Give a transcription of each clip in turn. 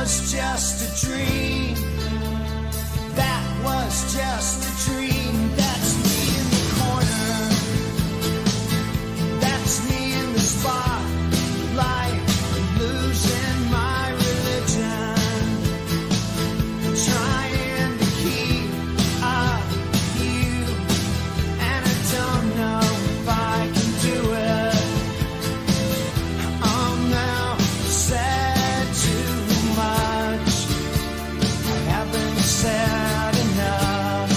was just a dream. That was just a dream. That's me in the corner. That's me in the spotlight, losing my religion, trying to keep up with you, and I don't know if I can do it. I'm now said too much. I haven't said enough.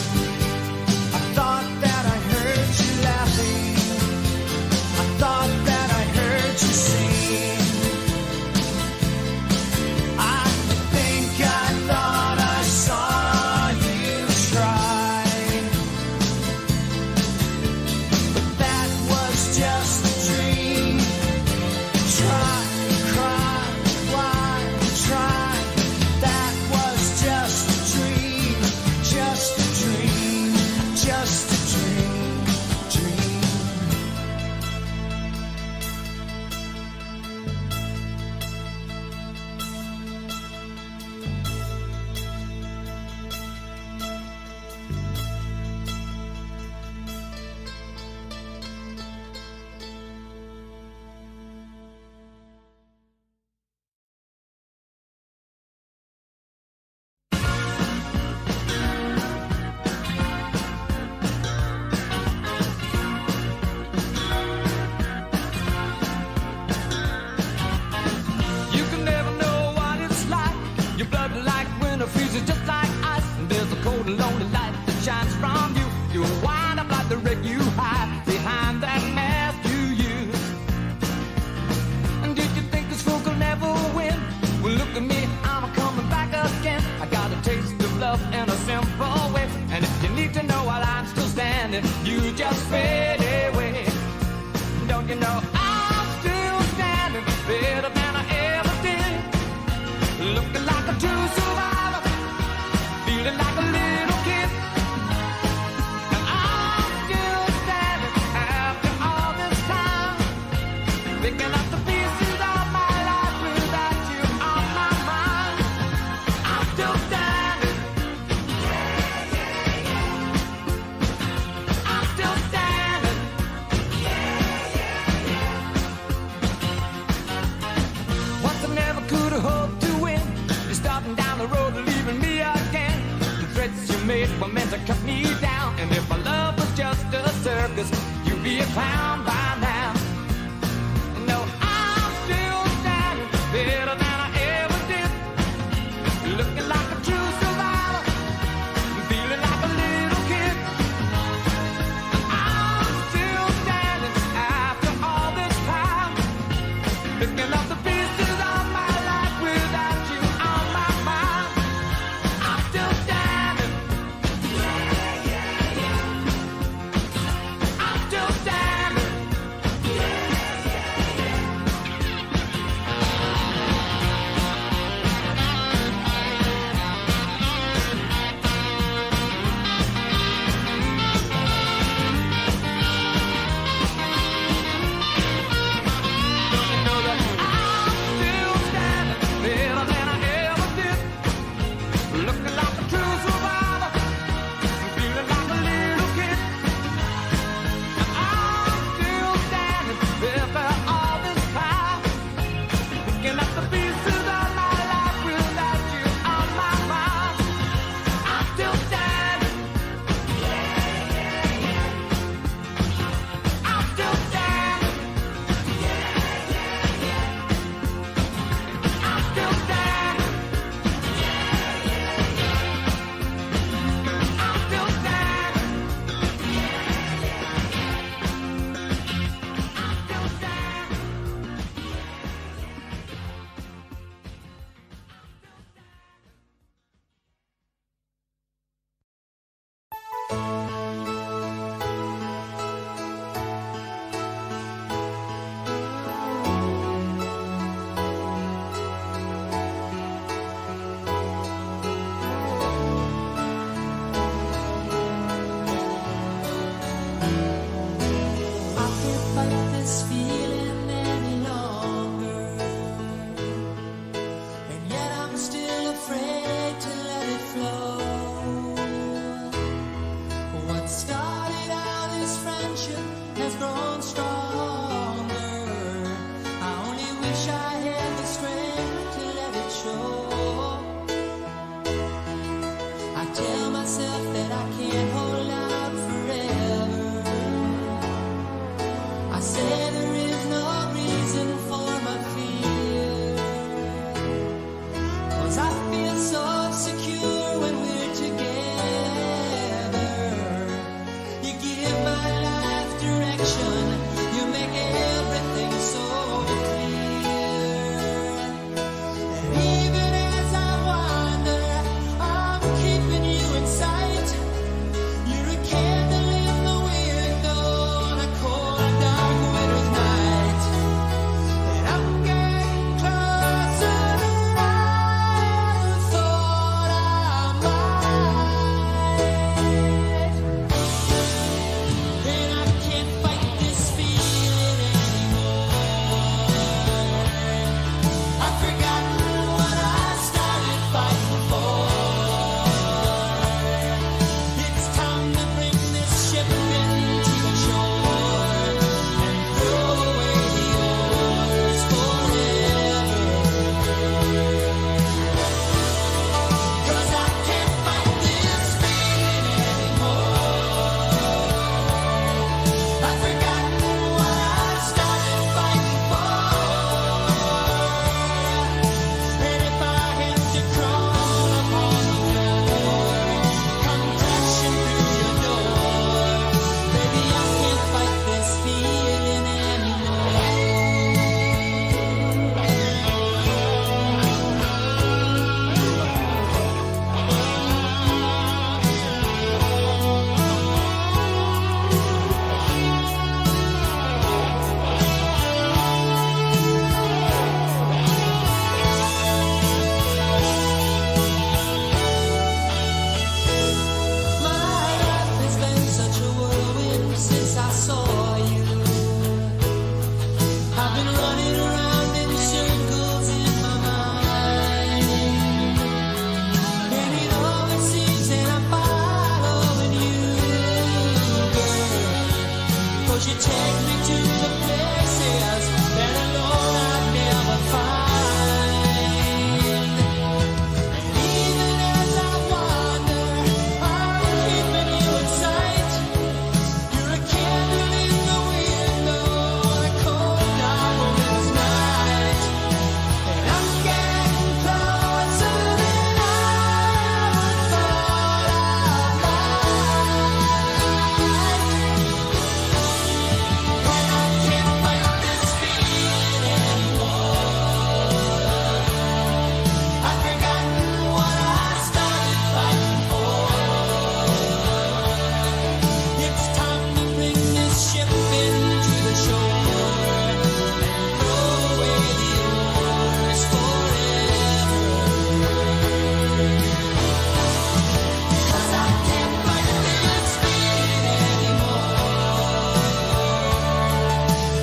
I thought that I heard you laughing. I thought that I heard you sing. I think I thought I saw you try, but that was just a dream. Try, cry, why, try. That was just a dream, just a dream, just a dream, dream. You can never know what it's like. Your blood like winter freezes just like ice. And there's a cold and lonely light that shines from you. You wind up like the wreck you hide behind that mask you use. And did you think this fool could never win? Well, look at me, I'm coming back again. I got a taste of love in a simple way. And if you need to know while I'm still standing, you just fade away. Don't you know I'm still standing better than I ever did? Looking like a true survivor, feeling like a little kid. And I'm still standing after all this time, picking up the pieces of my life without you on my mind. I'm still standing. I'm still standing. Once I never could have hoped to win. You're starting down the road, leaving me again. The threats you made were meant to cut me down. And if my love was just a circus, you'd be a clown by now. No, I'm still standing better than I ever did. Looking like a true survivor, feeling like a little kid. I'm still standing after all this time, picking up the pieces of my life without you on my mind. I'm still standing. I'm still standing. been running around in circles in my mind. And it always seems that I'm following you, girl. 'Cause you take me to the places that alone I'd never find. And even as I wander, I'm keeping you in sight. You're a candle in the window on a cold dark winter's night. And I'm getting closer than I ever thought I might. And I can't fight this feeling anymore. I've forgotten what I started fighting for. It's time to bring this ship into the shore and throw away the oars forever. 'Cause I can't fight this feeling anymore.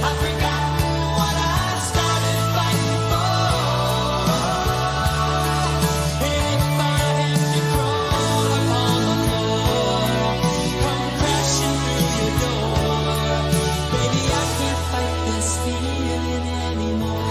I've forgotten what I started fighting for. And if I have to crawl upon the floor, come crashing through your door, baby, I can't fight this feeling anymore.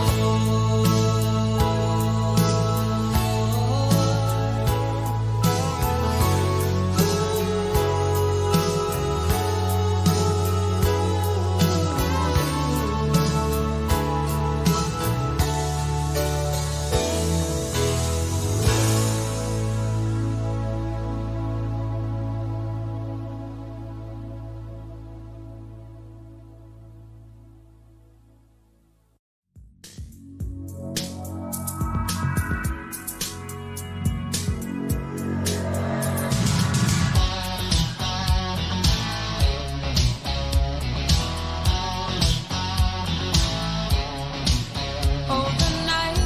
Oh, the night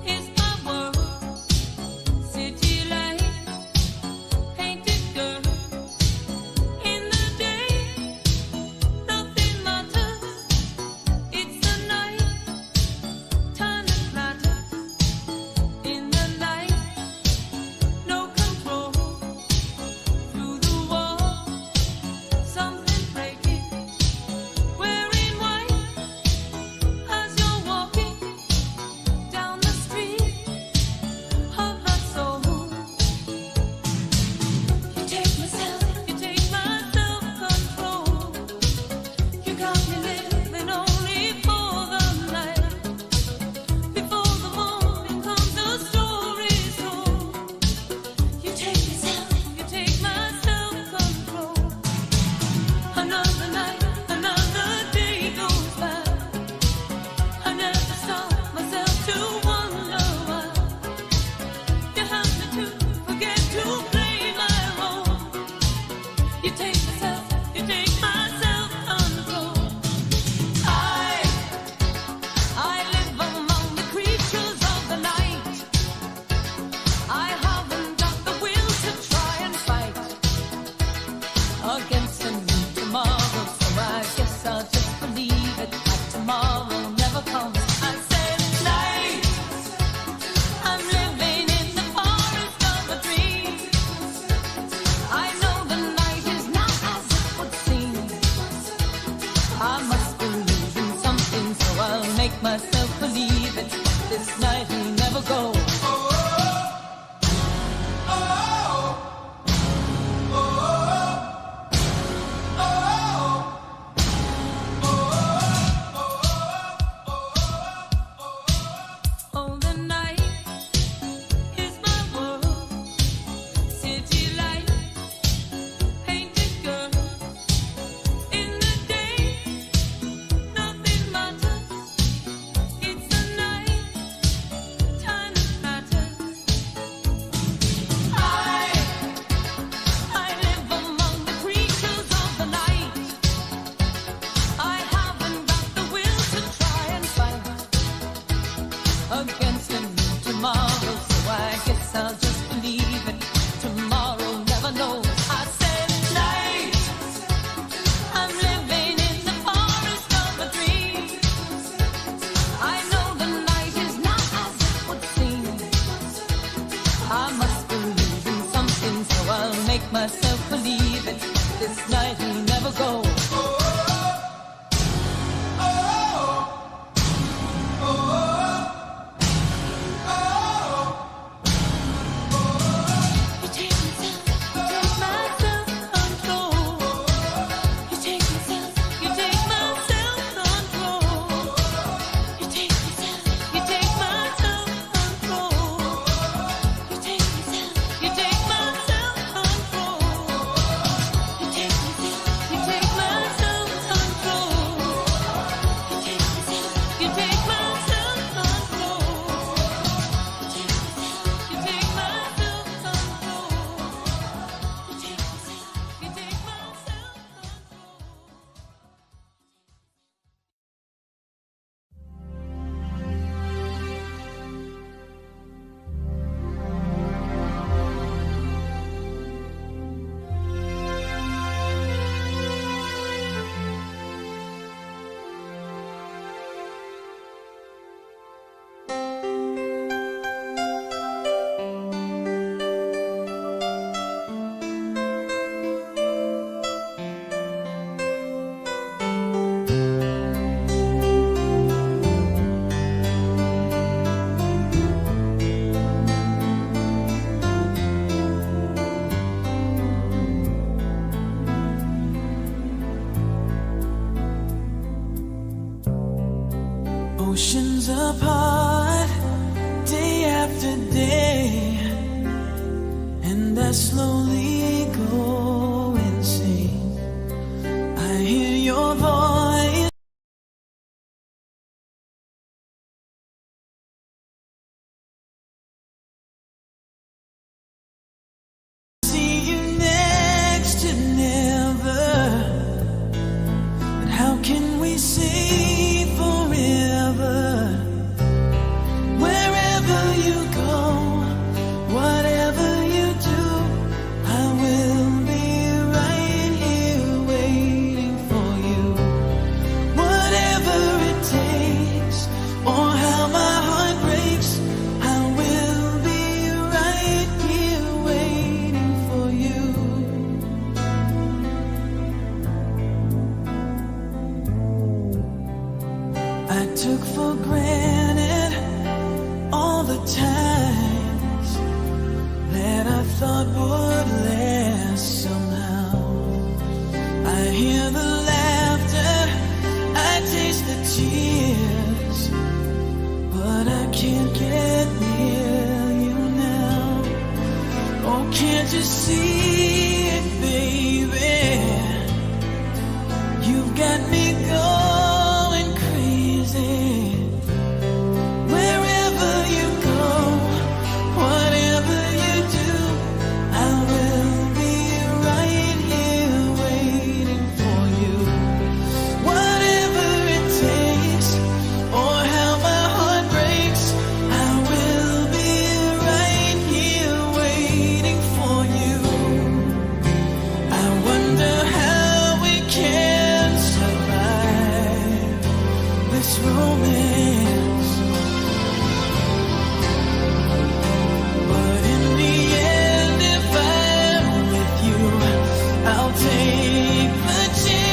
is my world, city light, painted girl. In the day, nothing matters. It's the night, time that matters. In the night, no control. Through the wall, something breaking. Wearing white as you're walking down the street of my soul. You take my self-control. You got me living only for the night. Before the morning comes, the story's told. You take my self-control. Another night, another day goes by. I never stop myself to wonder why you have me to forget to play my role. You take my self-control. I live among the creatures of the night. I haven't got the will to try and fight against a new tomorrow, so I guess I'll just believe it that tomorrow never comes. I said night, I'm living in the forest of a dream. I know the night is not as it would seem. I must be losing something, so I'll make myself believe it. This night will never go. Oh, the night is my world, city light, painted girl. In the day, nothing matters. It's the night, time that Oceans apart, day after day, and I slowly go insane. I hear your voice. See you next to never. But how can we say forever? Wherever you go, whatever you do, I will be right here waiting for you. Whatever it takes, or how my heart breaks, I will be right here waiting for you. I took for granted all the times that I thought would last somehow. I hear the laughter, I taste the tears, but I can't get near you now. Oh, can't you see it, baby? You've got me going crazy. Wherever you go, whatever you do, I will be right here waiting for you. Whatever it takes, or how my heart breaks, I will be right here waiting for you. I wonder how we can survive this romance. But in the end, if I'm with you, I'll take the chance.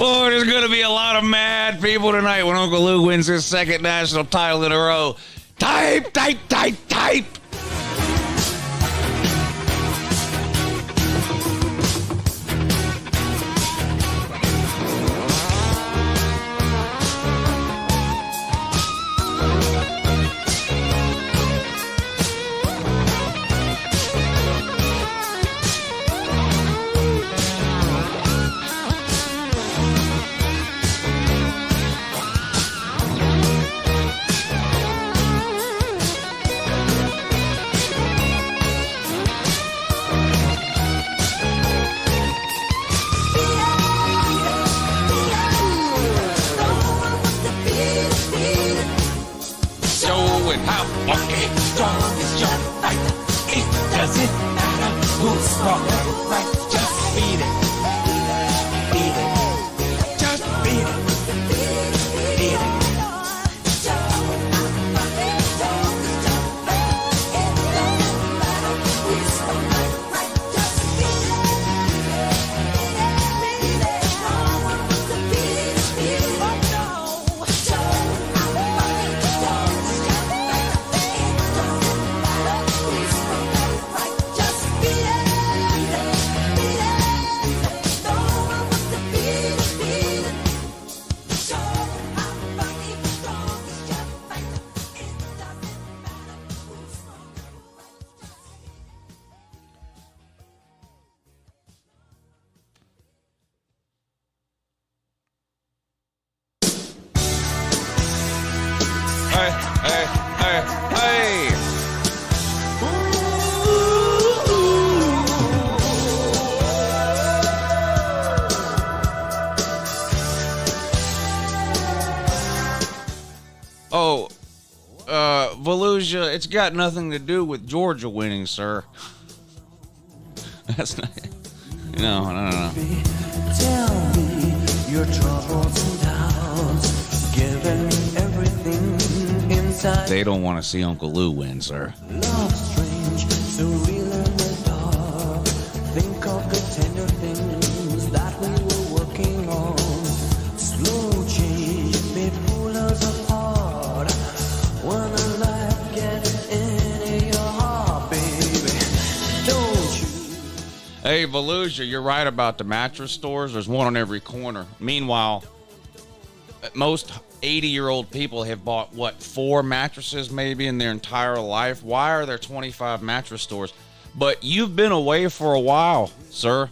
Oh, there's going to be a lot of mad people tonight when Uncle Lou wins his second national title in a row. Type, type, type, type. Volusia, it's got nothing to do with Georgia winning, sir. That's not. No. Tell me your troubles and doubts, giving everything inside. They don't want to see Uncle Lou win, sir. Love strange, surreal in the dark. Think of the tender things that we were working on. Slow change may pull us apart. When a life gets into your heart, baby, don't you? Hey, Volusia, you're right about the mattress stores. There's one on every corner. Meanwhile, most 80-year-old people have bought, 4 mattresses maybe in their entire life? Why are there 25 mattress stores? But you've been away for a while, sir.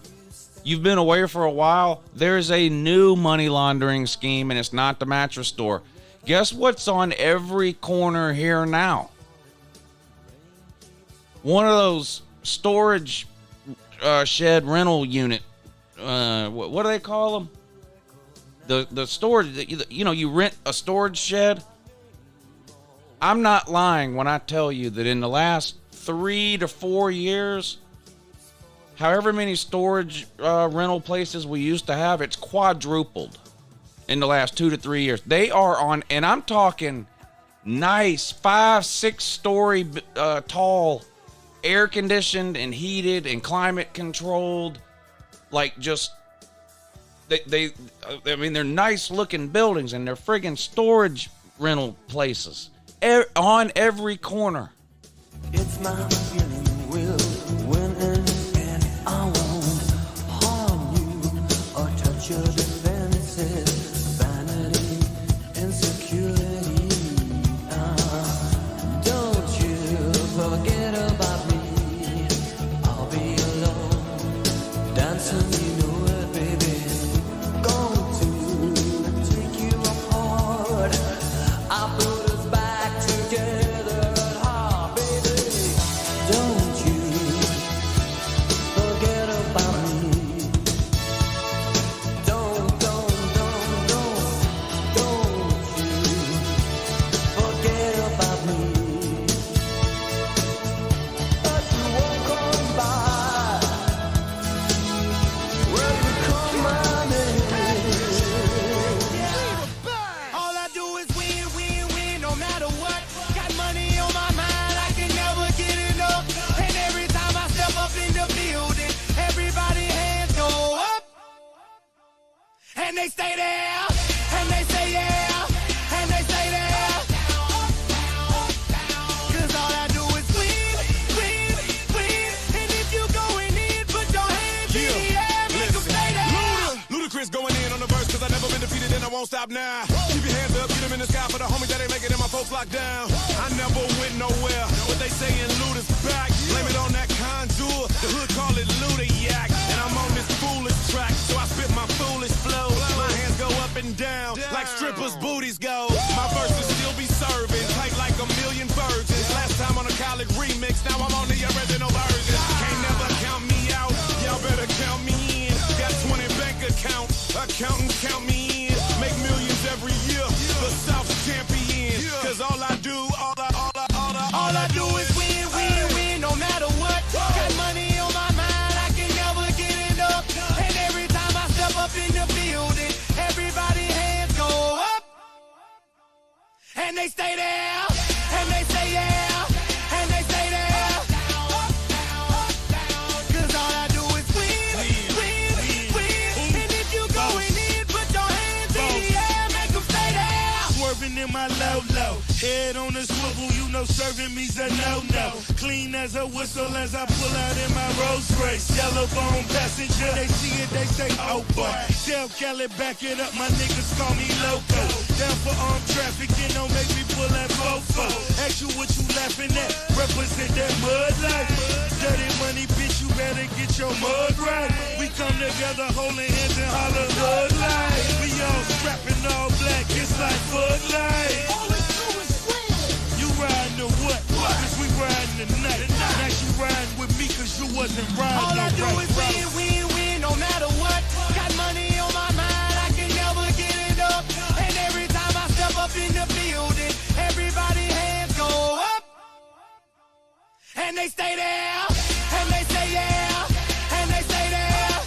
You've been away for a while. There's a new money laundering scheme, and it's not the mattress store. Guess what's on every corner here now? One of those storage shed rental unit. What do they call them? The storage, you rent a storage shed. I'm not lying when I tell you that in the last 3 to 4 years, however many storage rental places we used to have, it's quadrupled in the last 2 to 3 years. They are on, and I'm talking nice 5-6 story tall, air conditioned and heated and climate controlled, like just they're nice looking buildings, and they're friggin' storage rental places on every corner. It's my feeling will win and I won't harm you or touch your defenses. Vanity, insecurity. Don't you forget about me. I'll be alone, dancing, you know it, baby. Going to take you apart. I put us back together at heart, baby. Don't you forget about me. Don't they stay there, and they say yeah, and they stay there. Cause all I do is win, win, win. And if you going in, put your hands in the air, make them stay there. Ludacris going in on the verse, cause I never been defeated and I won't stop now. Keep your hands up, get them in the sky for the homies that ain't making it, my folks locked down. I never went nowhere, but they saying Luda's back. Blame it on that contour, the hood call it Ludayak. And I'm on this foolish track, so I spit my foolish flow. My hands go up and down, like strippers' booties go. My verses still be serving, tight like a million virgins. Last time on a college remix, now I'm on the original version. Can't never count me out, y'all better count me in. Got 20 bank accounts, accountants count me in. Make millions every year, the South's champion. Cause all I do, all I do is win, win, win, no matter what. Got money on my mind, I can never get enough. And every time I step up in the building, everybody hands go up. And they stay there, and they say yeah, and they stay there. Cause all I do is win, win, win. And if you going in, put your hands in the air, make them stay there. Swerving in my low, head on the swivel, you know serving me's a no-no. Clean as a whistle as I pull out in my Rolls Royce. Yellow bone passenger, they see it, they say, oh boy. Tell Kelly, back it up, my niggas call me loco. Down for armed traffic, you know, make me pull that fofo. Ask you what you laughing at, represent that mud life. Dirty money, bitch, you better get your mud right. We come together holding hands and holler hood life. We all strapping all black, it's like Bud Light. You riding or what? Cause we riding tonight. Now you riding with me cause you wasn't riding. All I do right, is win, win, win, no matter what. Got money on my mind, I can never get it up. And every time I step up in the building, everybody hands go up. And they stay there, and they say yeah, and they stay there.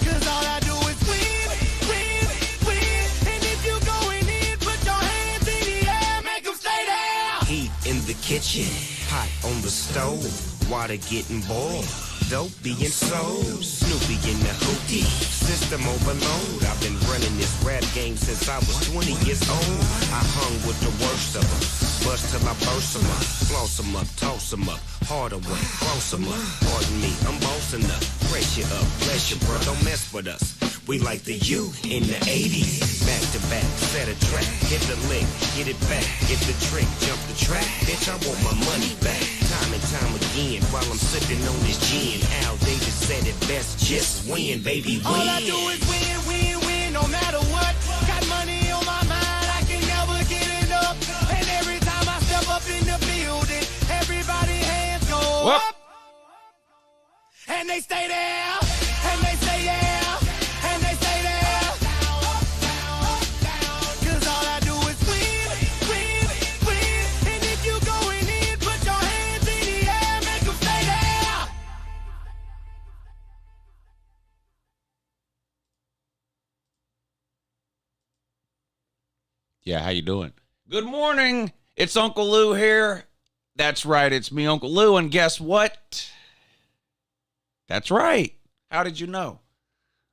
Cause all I do is win, win, win. And if you going in, put your hands in the air, make them stay there. Heat in the kitchen, pot on the stove, water getting boiled, dope being sold, Snoopy in the hootie, system overload. I've been running this rap game since I was 20 years old. I hung with the worst of them, bust till I burst them up, floss them up, toss them up, harder way, close them up. Pardon me, I'm bossing up, press you up, bless you, bro, don't mess with us. We like the U in the 80s. Back to back, set a track, hit the lick, get it back, get the trick, jump the track. Bitch, I want my money back. Time and time again, while I'm sipping on this gin. Al Davis said it best, just win, baby, win. All I do is win, win, win, no matter what. Got money on my mind, I can never get it up. And every time I step up in the building, everybody hands go up. And they stay there, and they say yeah, and they stay there. Cause all I do is win, win, win. And if you going in, put your hands in the air, make them stay there. Yeah, how you doing? Good morning. It's Uncle Lou here. That's right, it's me, Uncle Lou, and guess what? That's right. How did you know?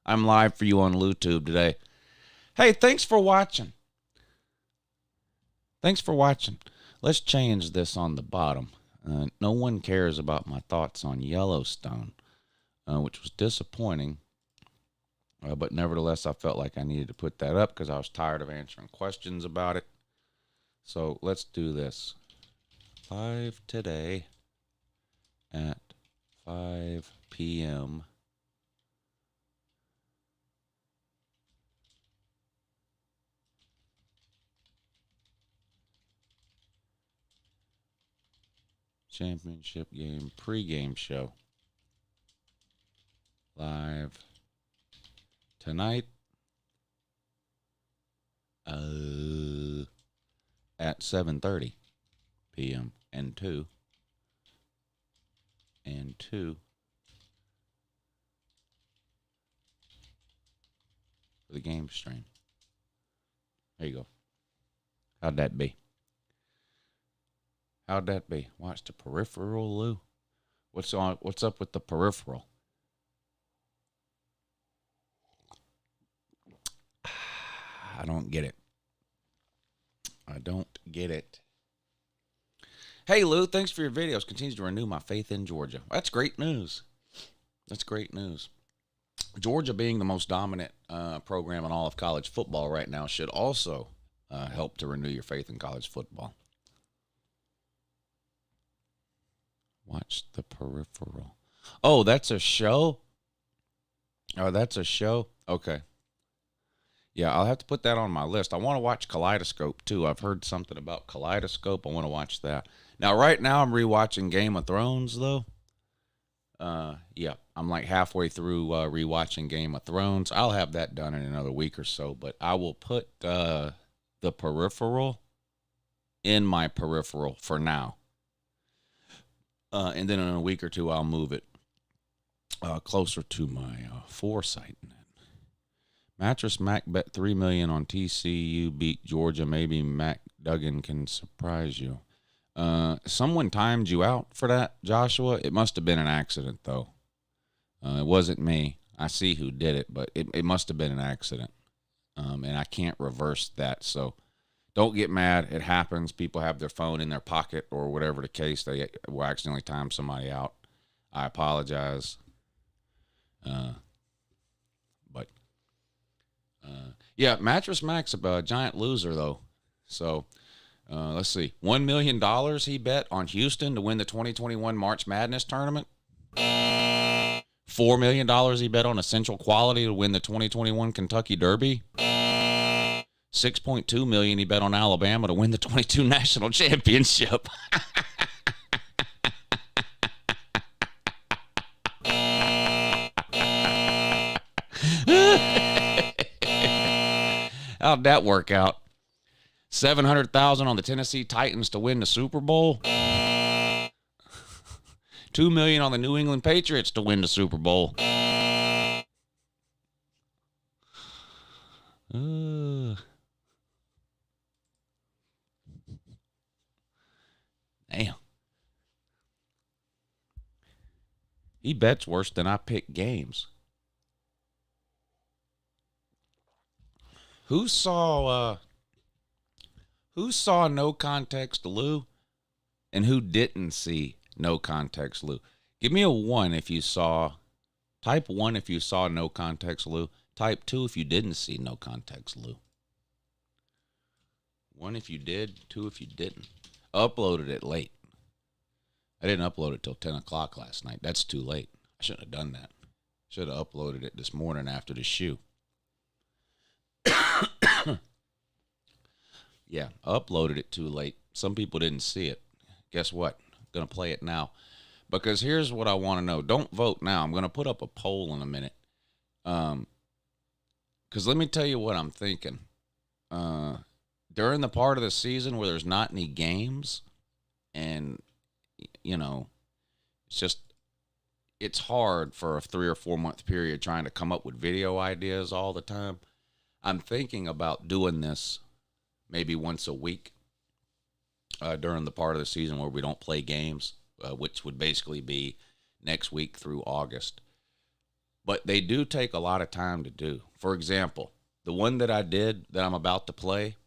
I'm live for you on LouTube today. Hey, thanks for watching. Thanks for watching. Let's change this on the bottom. No one cares about my thoughts on Yellowstone, which was disappointing. But nevertheless, I felt like I needed to put that up because I was tired of answering questions about it. So let's do this. Live today at 5 p.m. Championship game pregame show. Live tonight at 7:30 p.m. and 2 for the game stream. There you go. How'd that be? How'd that be? Watch the peripheral, Lou. What's up with the peripheral? I don't get it. I don't get it. Hey, Lou, thanks for your videos. Continues to renew my faith in Georgia. That's great news. That's great news. Georgia being the most dominant program in all of college football right now should also help to renew your faith in college football. Watch the peripheral. Oh, that's a show? Oh, that's a show? Okay. Yeah, I'll have to put that on my list. I want to watch Kaleidoscope, too. I've heard something about Kaleidoscope. I want to watch that. Now, right now, I'm rewatching Game of Thrones, though. Yeah, I'm like halfway through rewatching Game of Thrones. I'll have that done in another week or so, but I will put the peripheral in my peripheral for now. And then in a week or two, I'll move it closer to my foresight. Mattress Mac bet $3 million on TCU beat Georgia. Maybe Mac Duggan can surprise you. Someone timed you out for that, Joshua. It must have been an accident, though. It wasn't me. I see who did it, but it must have been an accident. And I can't reverse that. So don't get mad. It happens. People have their phone in their pocket or whatever the case. They will accidentally time somebody out. I apologize. Yeah, Mattress Mac's a giant loser, though. So, let's see. $1 million he bet on Houston to win the 2021 March Madness tournament. $4 million he bet on Essential Quality to win the 2021 Kentucky Derby. $6.2 million he bet on Alabama to win the 22 National Championship. How'd that work out? $700,000 on the Tennessee Titans to win the Super Bowl. $2 million on the New England Patriots to win the Super Bowl. Damn. He bets worse than I pick games. Who saw No Context Lou, and who didn't see No Context Lou? Give me a 1 if you saw. Type 1 if you saw No Context Lou. Type 2 if you didn't see No Context Lou. 1 if you did, 2 if you didn't. Uploaded it late. I didn't upload it till 10 o'clock last night. That's too late. I shouldn't have done that. Should have uploaded it this morning after the shoe. Yeah, uploaded it too late. Some people didn't see it. Guess what? I'm going to play it now. Because here's what I want to know. Don't vote now. I'm going to put up a poll in a minute. Because let me tell you what I'm thinking. During the part of the season where there's not any games, and, you know, it's hard for a 3 or 4 month period trying to come up with video ideas all the time. I'm thinking about doing this maybe once a week during the part of the season where we don't play games, which would basically be next week through August. But they do take a lot of time to do. For example, the one that I did that I'm about to play,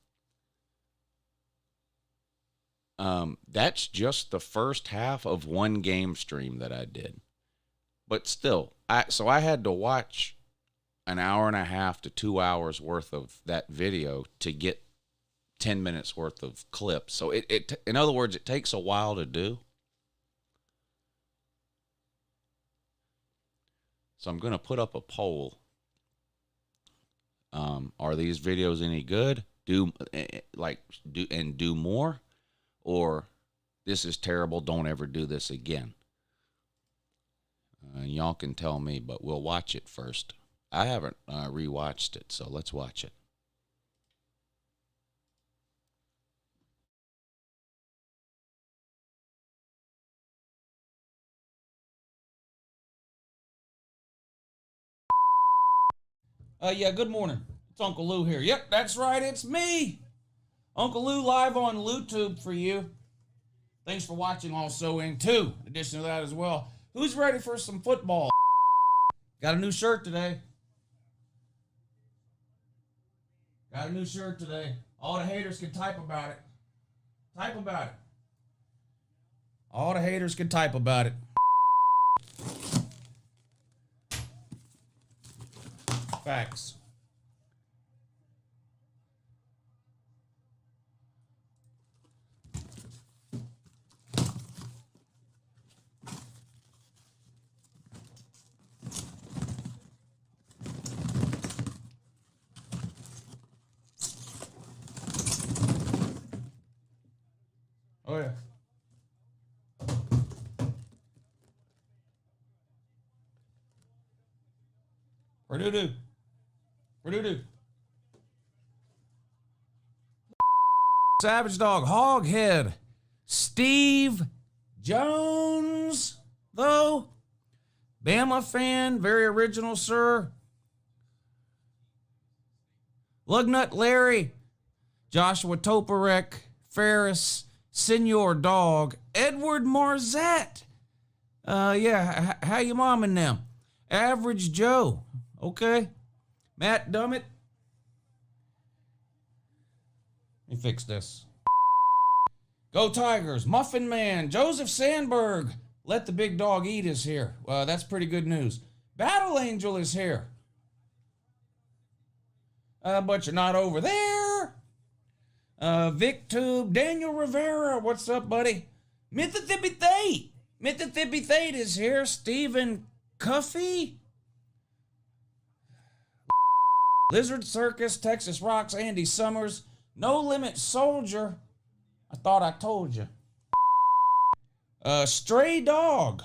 that's just the first half of one game stream that I did. But still, I had to watch an hour and a half to 2 hours worth of that video to get 10 minutes worth of clips. So in other words, it takes a while to do. So I'm going to put up a poll. Are these videos any good? Do more, or this is terrible. Don't ever do this again. Y'all can tell me, but we'll watch it first. I haven't rewatched it, so let's watch it. Yeah, good morning. It's Uncle Lou here. Yep, that's right, it's me. Uncle Lou live on YouTube for you. Thanks for watching also, in addition to that as well. Who's ready for some football? Got a new shirt today. Got a new shirt today. All the haters can type about it. Type about it. All the haters can type about it. Facts. Oh yeah. Purdue. Savage Dog, Hoghead, Steve Jones, though. Bama fan, very original, sir. Lugnut Larry, Joshua Toporek, Ferris, Senor Dog, Edward Marzette. Yeah, how you momming them? Average Joe, okay. Matt Dummett. Let me fix this. Go Tigers, Muffin Man, Joseph Sandberg. Let the big dog eat is here. That's pretty good news. Battle Angel is here. But you're not over there. VicTube, Daniel Rivera, what's up, buddy? Mississippi State is here. Stephen Cuffey. Lizard Circus, Texas Rocks, Andy Summers. No Limit Soldier. I thought I told you. Stray Dog.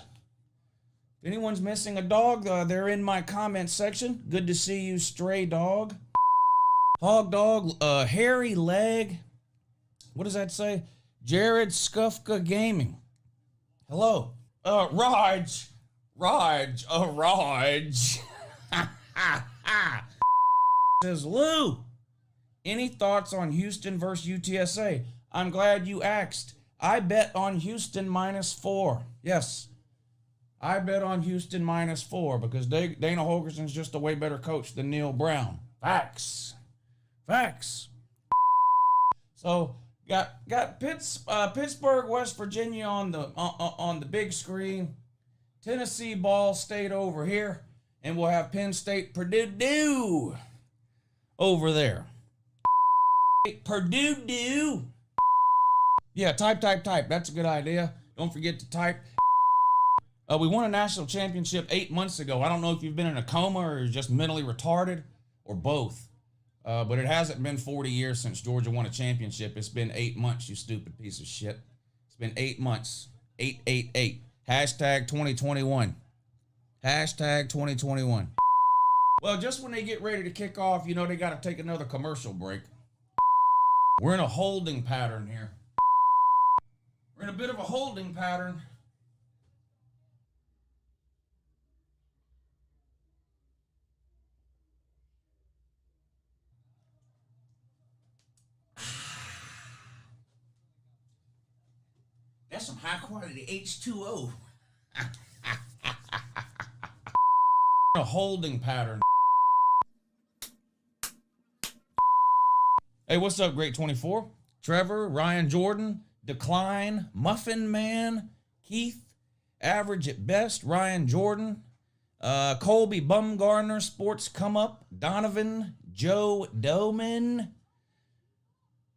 If anyone's missing a dog, they're in my comment section. Good to see you, Stray Dog. Hog Dog, Hairy Leg. What does that say? Jared Skufka Gaming. Hello. Raj. Says Lou. Any thoughts on Houston versus UTSA? I'm glad you asked. I bet on Houston -4. Yes. I bet on Houston -4 because Dana Holgerson's just a way better coach than Neil Brown. Facts. So got Pittsburgh, West Virginia on the big screen. Tennessee, Ball State over here, and we'll have Penn State, Purdue over there. Purdue. Yeah, type. That's a good idea. Don't forget to type. We won a national championship 8 months ago. I don't know if you've been in a coma or you're just mentally retarded or both. But it hasn't been 40 years since Georgia won a championship. It's been 8 months, you stupid piece of shit. It's been 8 months. 888. Hashtag 2021. Hashtag 2021. Well, just when they get ready to kick off, you know they got to take another commercial break. We're in a holding pattern here. We're in a bit of a holding pattern. That's some high quality H2O. A holding pattern. Hey, what's up, Great 24? Trevor, Ryan Jordan, Decline, Muffin Man, Keith, Average at Best, Ryan Jordan, Colby Bumgarner, Sports Come Up, Donovan, Joe Doman,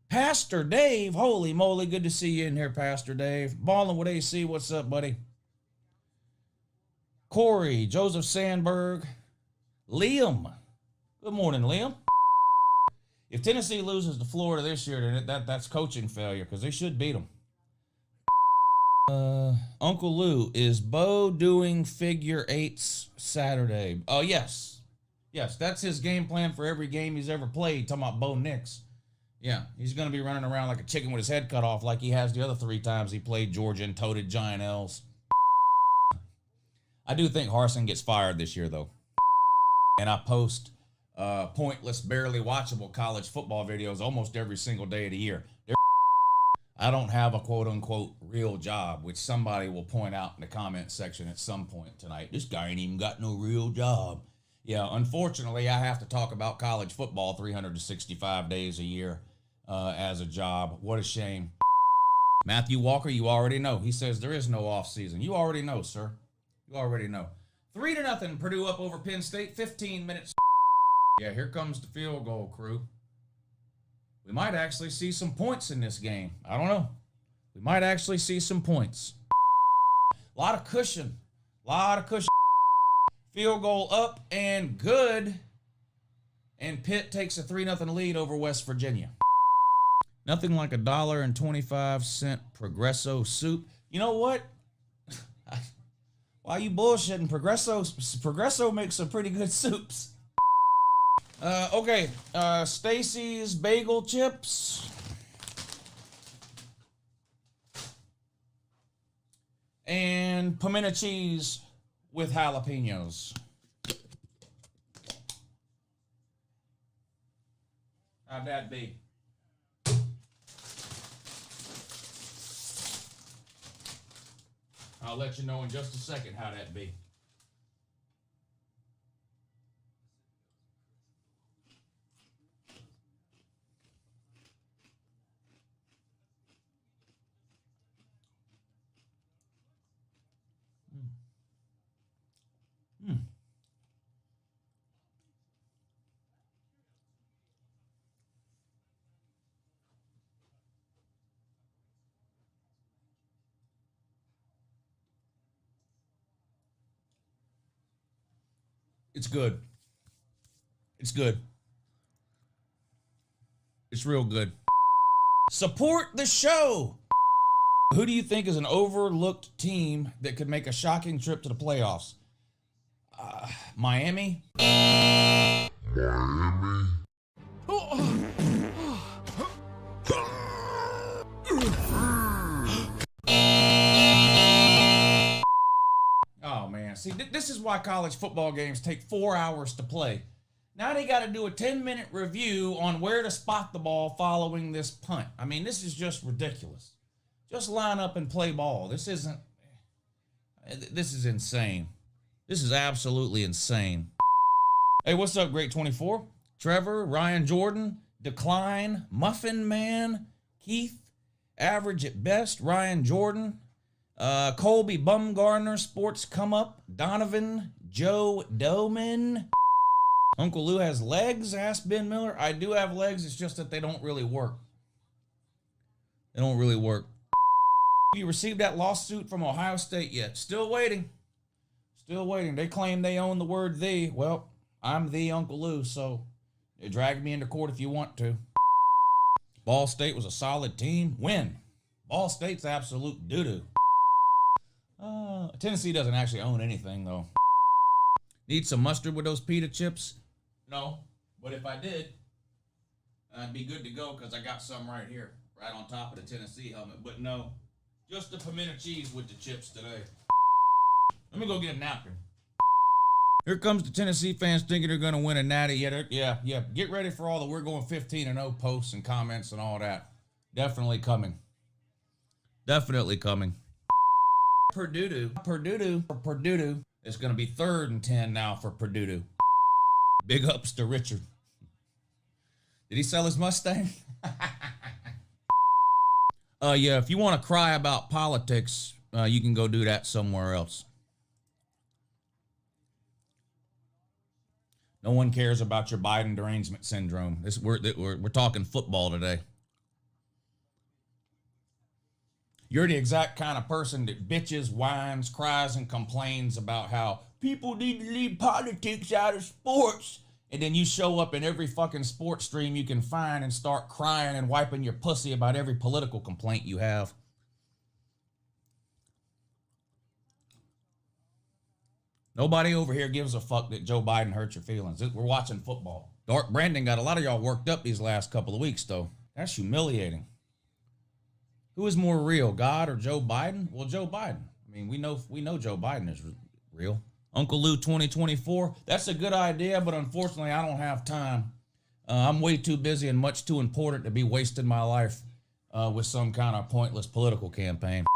Pastor Dave. Holy moly, good to see you in here, Pastor Dave. Ballin' with AC, what's up, buddy? Corey, Joseph Sandberg, Liam. Good morning, Liam. If Tennessee loses to Florida this year, then that's coaching failure because they should beat them. Uncle Lou, is Bo doing figure eights Saturday? Oh, yes. Yes, that's his game plan for every game he's ever played. Talking about Bo Nix. Yeah, he's going to be running around like a chicken with his head cut off like he has the other 3 times he played Georgia and toted giant L's. I do think Harsin gets fired this year, though. And I post pointless, barely watchable college football videos almost every single day of the year. I don't have a quote-unquote real job, which somebody will point out in the comment section at some point tonight. This guy ain't even got no real job. Yeah, unfortunately, I have to talk about college football 365 days a year as a job. What a shame. Matthew Walker, you already know. He says there is no off season. You already know, sir. You already know. 3-0, Purdue up over Penn State. 15 minutes. Yeah, here comes the field goal crew. We might actually see some points in this game. I don't know. We might actually see some points. A lot of cushion. A lot of cushion. Field goal up and good. And Pitt takes a 3-0 lead over West Virginia. Nothing like $1.25 Progresso soup. You know what? Why you bullshitting? Progresso makes some pretty good soups. Okay. Stacy's bagel chips. And pimento cheese with jalapenos. How'd that be? I'll let you know in just a second how that be. It's good. It's good. It's real good. Support the show. Who do you think is an overlooked team that could make a shocking trip to the playoffs? Miami? Oh, man. See, this is why college football games take 4 hours to play. Now they got to do a 10-minute review on where to spot the ball following this punt. I mean, this is just ridiculous. Just line up and play ball. This is insane. This is absolutely insane. Hey, what's up, Great 24? Trevor, Ryan Jordan, Decline, Muffin Man, Keith, Average at Best, Ryan Jordan, Colby Bumgarner, Sports Come Up, Donovan, Joe Doman. Uncle Lou has legs, asked Ben Miller. I do have legs, it's just that they don't really work. They don't really work. Have you received that lawsuit from Ohio State yet? Still waiting. Still waiting. They claim they own the word "the." Well, I'm the Uncle Lou, so drag me into court if you want to. Ball State was a solid team. Win. Ball State's absolute doo-doo. Tennessee doesn't actually own anything, though. Need some mustard with those pita chips? No, but if I did, I'd be good to go because I got some right here, right on top of the Tennessee helmet. But no, just the pimento cheese with the chips today. Let me go get a napkin. Here comes the Tennessee fans thinking they're going to win a natty. Yeah. Get ready for all the "we're going 15-0" posts and comments and all that. Definitely coming. Definitely coming. Purdue. It's going to be 3rd and 10 now for Purdue. Big ups to Richard. Did he sell his Mustang? Yeah, if you want to cry about politics, you can go do that somewhere else. No one cares about your Biden derangement syndrome. We're talking football today. You're the exact kind of person that bitches, whines, cries, and complains about how people need to leave politics out of sports. And then you show up in every fucking sports stream you can find and start crying and wiping your pussy about every political complaint you have. Nobody over here gives a fuck that Joe Biden hurt your feelings. We're watching football. Dark Brandon got a lot of y'all worked up these last couple of weeks, though. That's humiliating. Who is more real, God or Joe Biden? Well, Joe Biden. I mean, we know Joe Biden is real. Uncle Lou 2024. That's a good idea, but unfortunately, I don't have time. I'm way too busy and much too important to be wasting my life with some kind of pointless political campaign.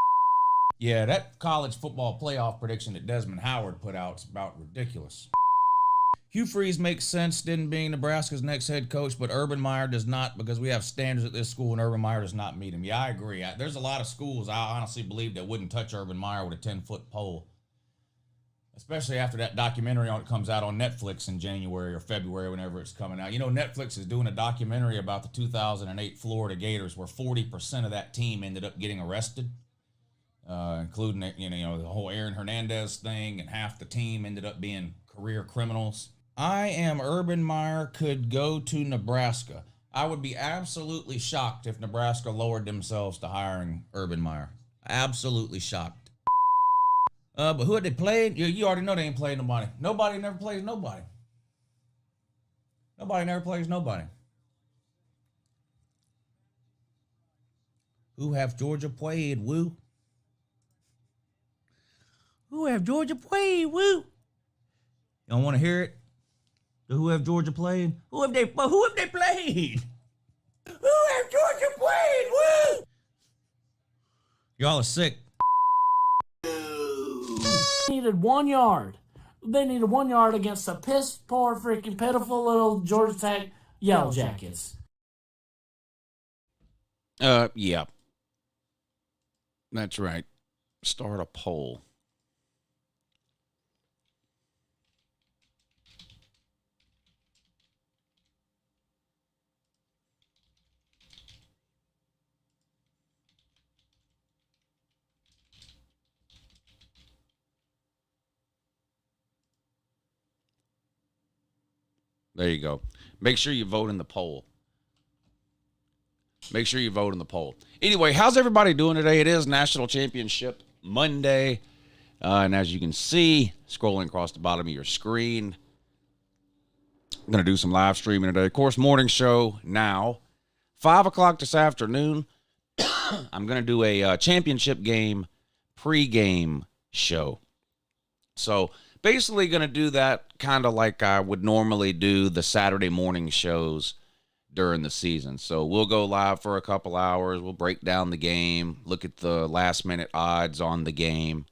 Yeah, that college football playoff prediction that Desmond Howard put out is about ridiculous. Hugh Freeze makes sense, didn't being Nebraska's next head coach, but Urban Meyer does not because we have standards at this school and Urban Meyer does not meet them. Yeah, I agree. There's a lot of schools I honestly believe that wouldn't touch Urban Meyer with a 10-foot pole, especially after that documentary on it comes out on Netflix in January or February, whenever it's coming out. You know, Netflix is doing a documentary about the 2008 Florida Gators where 40% of that team ended up getting arrested, including the whole Aaron Hernandez thing, and half the team ended up being career criminals. I am Urban Meyer could go to Nebraska. I would be absolutely shocked if Nebraska lowered themselves to hiring Urban Meyer. Absolutely shocked. But who had they played? You already know they ain't played nobody. Nobody never plays nobody. Nobody never plays nobody. Who have Georgia played, woo? Who have Georgia played, woo? Y'all want to hear it? Who have Georgia played? Who have they played? Who have Georgia played? Woo! Y'all are sick. Needed 1 yard. They needed 1 yard against the piss poor freaking pitiful little Georgia Tech Yellow Jackets. Yeah. That's right. Start a poll. There you go. Make sure you vote in the poll. Make sure you vote in the poll. Anyway, how's everybody doing today? It is National Championship Monday. And as you can see, scrolling across the bottom of your screen, I'm going to do some live streaming today. Of course, morning show now. 5 o'clock this afternoon, I'm going to do a championship game pregame show. So basically going to do that kind of like I would normally do the Saturday morning shows during the season. So we'll go live for a couple hours. We'll break down the game, look at the last minute odds on the game.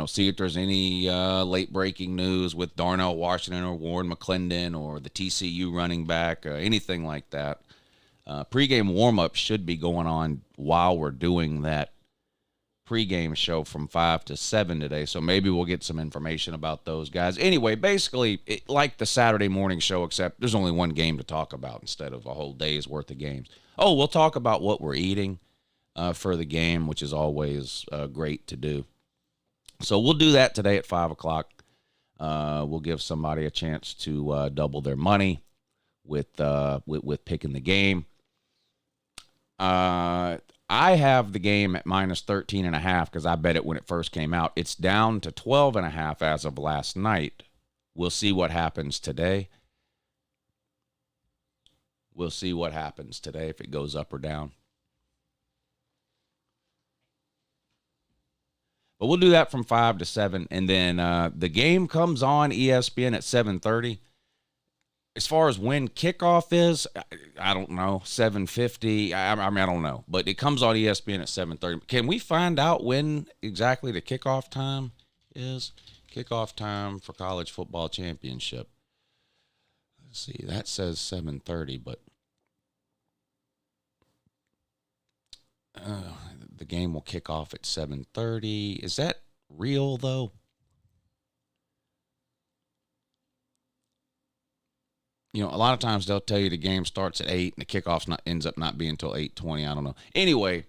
See if there's any late breaking news with Darnell Washington or Warren McClendon or the TCU running back, anything like that. Pregame warm-up should be going on while we're doing that pregame show from 5 to 7 today, so maybe we'll get some information about those guys. Anyway, basically, like the Saturday morning show, except there's only one game to talk about instead of a whole day's worth of games. Oh, we'll talk about what we're eating for the game, which is always great to do. So we'll do that today at 5 o'clock. We'll give somebody a chance to double their money with picking the game. I have the game at minus 13.5 because I bet it when it first came out. It's down to 12.5 as of last night. We'll see what happens today. We'll see what happens today if it goes up or down. But we'll do that from 5 to 7. And then the game comes on ESPN at 7:30. As far as when kickoff is, I don't know, 7:50. I don't know. But it comes on ESPN at 7:30. Can we find out when exactly the kickoff time is? Kickoff time for college football championship. Let's see. That says 7:30, but the game will kick off at 7:30. Is that real, though? A lot of times they'll tell you the game starts at 8 and the kickoff ends up not being until 8:20. I don't know. Anyway,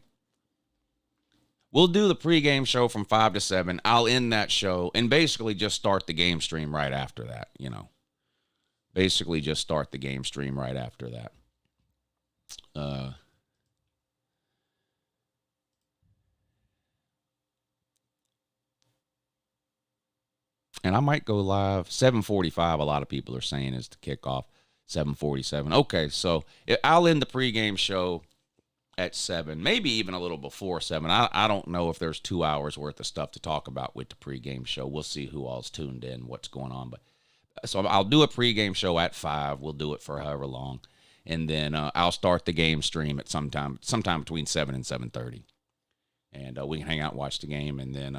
we'll do the pregame show from 5 to 7. I'll end that show and basically just start the game stream right after that, Basically just start the game stream right after that. And I might go live 7:45. A lot of people are saying is the kickoff. 7:47. Okay, so I'll end the pregame show at 7, maybe even a little before 7. I don't know if there's 2 hours worth of stuff to talk about with the pregame show. We'll see who all's tuned in, what's going on. But so I'll do a pregame show at 5. We'll do it for however long, and then I'll start the game stream at sometime between 7 and 7:30, and we can hang out and watch the game, and then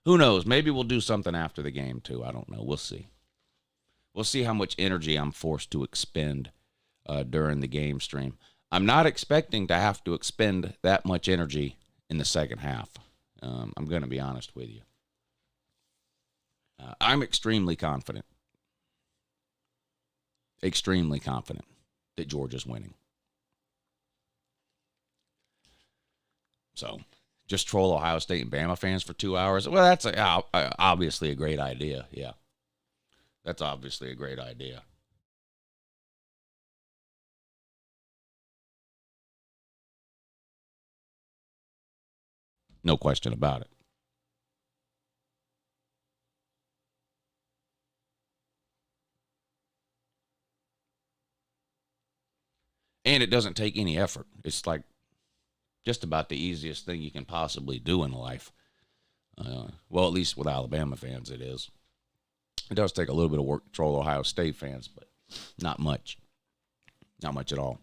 Who knows? Maybe we'll do something after the game, too. I don't know. We'll see. We'll see how much energy I'm forced to expend during the game stream. I'm not expecting to have to expend that much energy in the second half. I'm going to be honest with you. I'm extremely confident that Georgia's winning. So, just troll Ohio State and Bama fans for 2 hours? Well, that's obviously a great idea, yeah. That's obviously a great idea. No question about it. And it doesn't take any effort. It's like just about the easiest thing you can possibly do in life. Well, at least with Alabama fans, it is. It does take a little bit of work to troll Ohio State fans, but not much. Not much at all.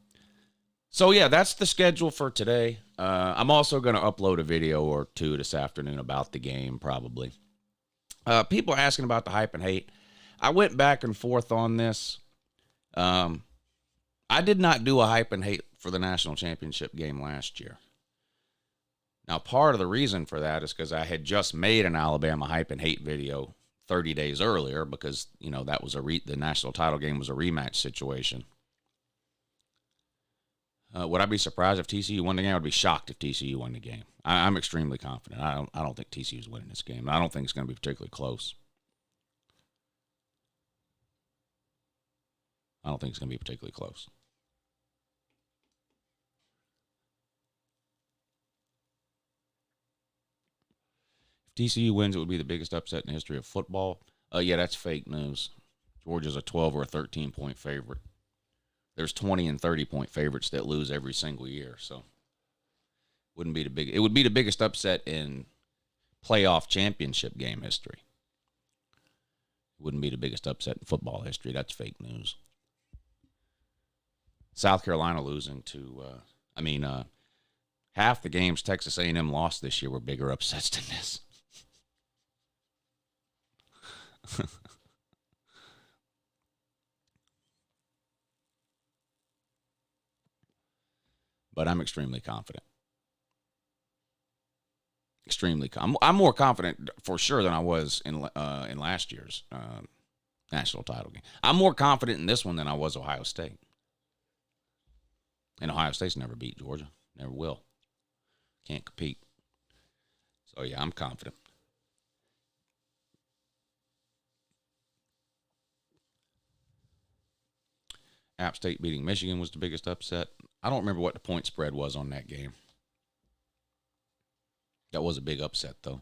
So, yeah, that's the schedule for today. I'm also going to upload a video or two this afternoon about the game, probably. People are asking about the hype and hate. I went back and forth on this. I did not do a hype and hate for the national championship game last year. Now, part of the reason for that is because I had just made an Alabama hype and hate video 30 days earlier because, you know, that was the national title game was a rematch situation. Would I be surprised if TCU won the game? I would be shocked if TCU won the game. I'm extremely confident. I don't think TCU's winning this game. I don't think it's going to be particularly close. I don't think it's going to be particularly close. If TCU wins, it would be the biggest upset in the history of football. Yeah, that's fake news. Georgia's a 12 or a 13-point favorite. There's 20 and 30-point favorites that lose every single year, so it would be the biggest upset in playoff championship game history. It wouldn't be the biggest upset in football history. That's fake news. South Carolina losing to, half the games Texas A&M lost this year were bigger upsets than this. But I'm extremely confident. I'm more confident for sure than I was in last year's national title game. I'm more confident in this one than I was Ohio State. And Ohio State's never beat Georgia. Never will. Can't compete. So, yeah, I'm confident. App State beating Michigan was the biggest upset. I don't remember what the point spread was on that game. That was a big upset, though.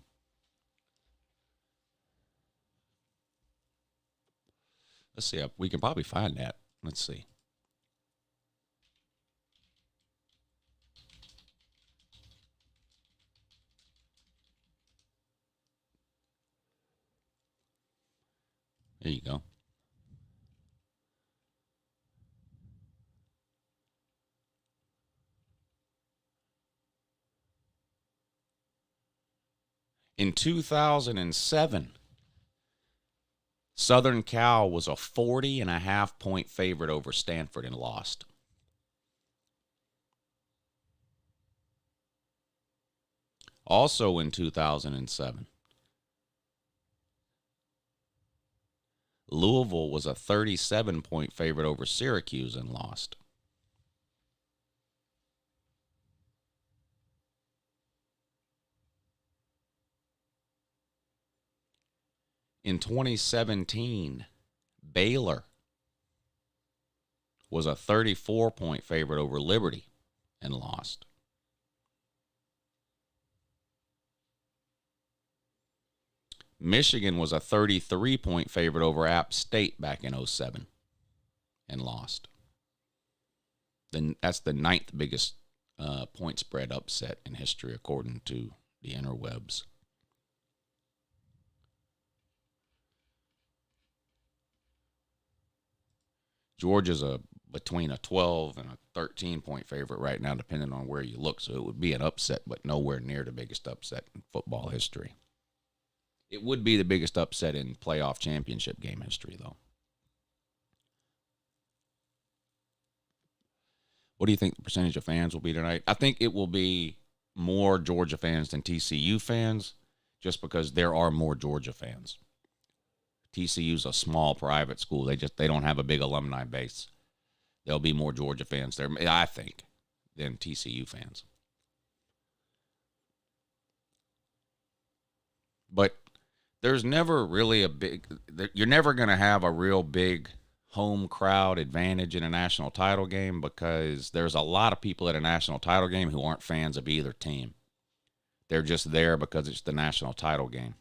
Let's see. We can probably find that. Let's see. There you go. In 2007, Southern Cal was a 40.5-point favorite over Stanford and lost. Also in 2007, Louisville was a 37-point favorite over Syracuse and lost. In 2017, Baylor was a 34-point favorite over Liberty and lost. Michigan was a 33-point favorite over App State back in 2007 and lost. Then that's the 9th biggest point spread upset in history according to the interwebs. Georgia's between a 12 and a 13-point favorite right now, depending on where you look. So it would be an upset, but nowhere near the biggest upset in football history. It would be the biggest upset in playoff championship game history, though. What do you think the percentage of fans will be tonight? I think it will be more Georgia fans than TCU fans, just because there are more Georgia fans. TCU's a small private school. They don't have a big alumni base. There'll be more Georgia fans there, I think, than TCU fans. But there's never really you're never going to have a real big home crowd advantage in a national title game, because there's a lot of people at a national title game who aren't fans of either team. They're just there because it's the national title game.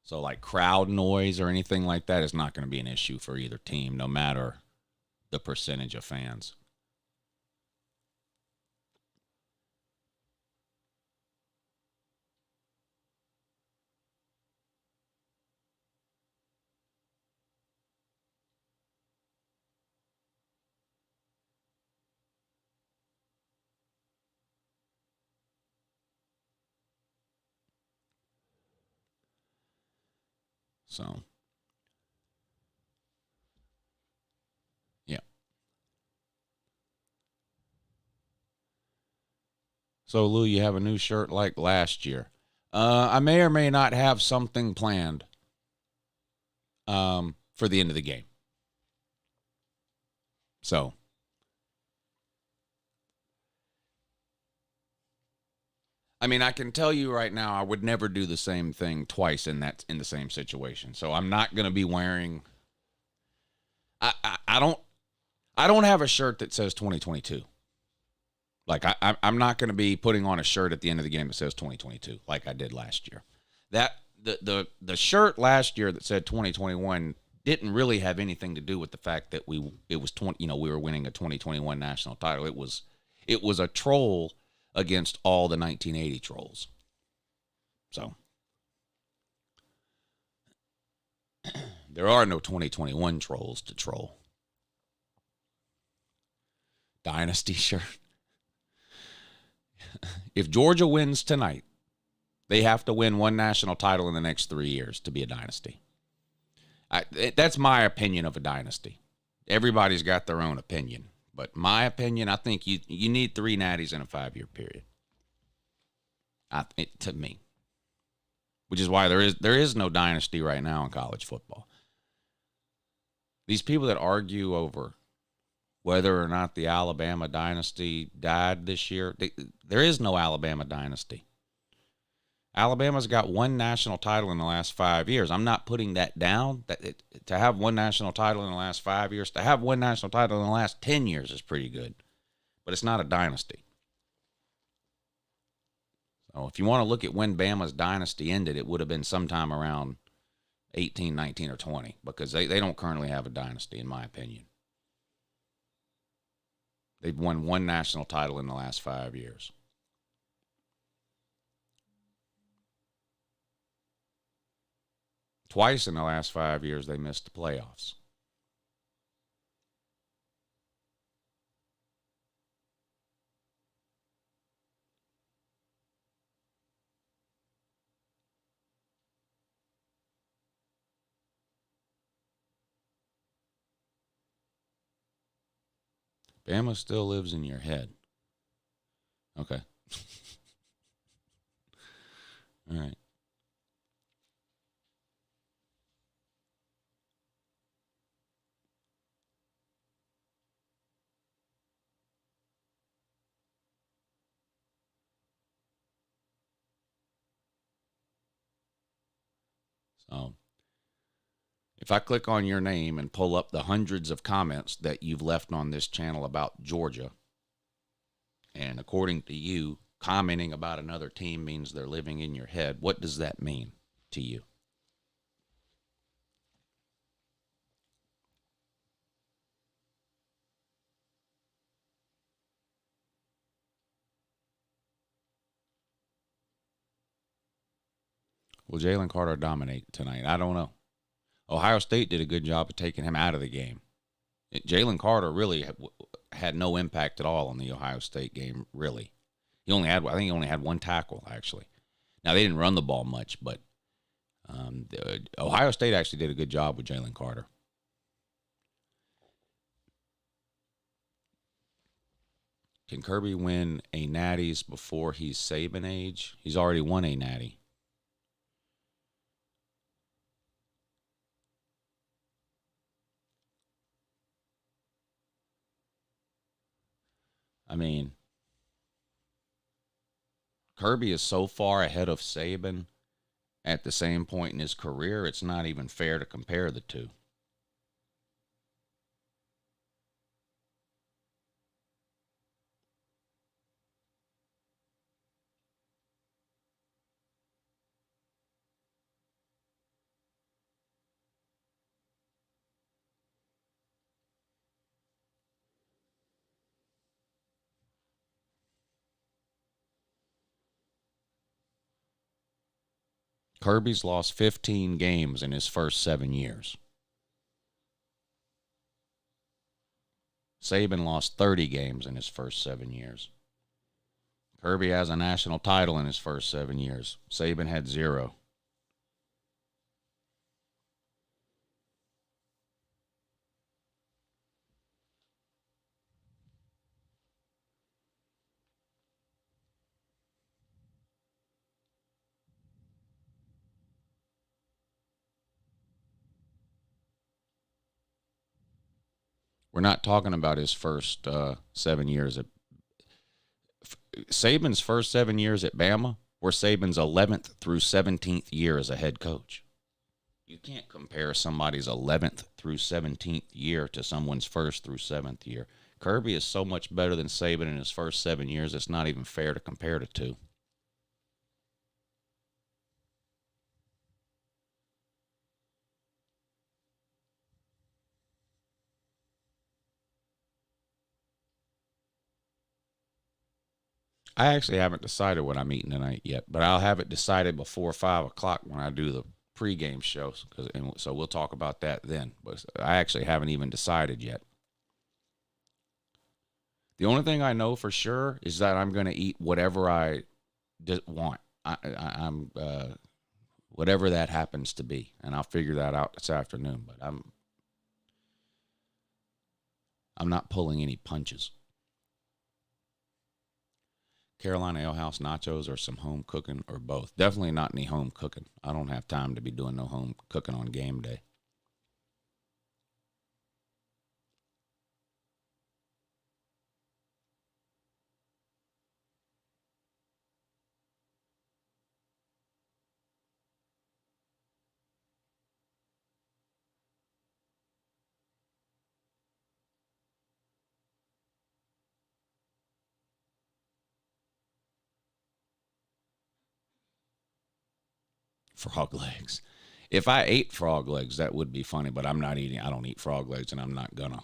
So like crowd noise or anything like that is not going to be an issue for either team, no matter the percentage of fans. So, yeah. So, Lou, you have a new shirt like last year. I may or may not have something planned for the end of the game. So, I mean, I can tell you right now, I would never do the same thing twice in the same situation. So I'm not going to be wearing. I don't have a shirt that says 2022. Like I'm not going to be putting on a shirt at the end of the game that says 2022 like I did last year. That the shirt last year that said 2021 didn't really have anything to do with the fact that we were winning a 2021 national title. It was a troll against all the 1980 trolls. So there are no 2021 trolls to troll. Dynasty shirt. If Georgia wins tonight, they have to win one national title in the next 3 years to be a dynasty. That's my opinion of a dynasty. Everybody's got their own opinion. But my opinion, I think you need 3 natties in a 5-year period. To me. Which is why there is no dynasty right now in college football. These people that argue over whether or not the Alabama dynasty died this year, there is no Alabama dynasty. Alabama's got one national title in the last 5 years. I'm not putting that down. To have one national title in the last 5 years, to have one national title in the last 10 years is pretty good. But it's not a dynasty. So if you want to look at when Bama's dynasty ended, it would have been sometime around 18, 19, or 20, because they don't currently have a dynasty, in my opinion. They've won one national title in the last 5 years. Twice in the last 5 years, they missed the playoffs. Bama still lives in your head. Okay. All right. So, if I click on your name and pull up the hundreds of comments that you've left on this channel about Georgia, and according to you, commenting about another team means they're living in your head, what does that mean to you? Will Jalen Carter dominate tonight? I don't know. Ohio State did a good job of taking him out of the game. Jalen Carter really had no impact at all on the Ohio State game, really. I think he only had one tackle, actually. Now, they didn't run the ball much, but Ohio State actually did a good job with Jalen Carter. Can Kirby win a Natties before he's Saban age? He's already won a Natty. I mean, Kirby is so far ahead of Saban at the same point in his career, it's not even fair to compare the two. Kirby's lost 15 games in his first 7 years. Saban lost 30 games in his first 7 years. Kirby has a national title in his first 7 years. Saban had 0. We're not talking about his first 7 years at Saban's first 7 years at Bama were Saban's 11th through 17th year as a head coach. You can't compare somebody's 11th through 17th year to someone's first through 7th year. Kirby is so much better than Saban in his first 7 years, it's not even fair to compare the two. I actually haven't decided what I'm eating tonight yet, but I'll have it decided before 5 o'clock when I do the pregame shows. So we'll talk about that then. But I actually haven't even decided yet. The only thing I know for sure is that I'm going to eat whatever I want. I'm whatever that happens to be, and I'll figure that out this afternoon. But I'm not pulling any punches. Carolina Ale House nachos or some home cooking or both. Definitely not any home cooking. I don't have time to be doing no home cooking on game day. Frog legs. If I ate frog legs, that would be funny, but I'm not eating. I don't eat frog legs, and I'm not gonna.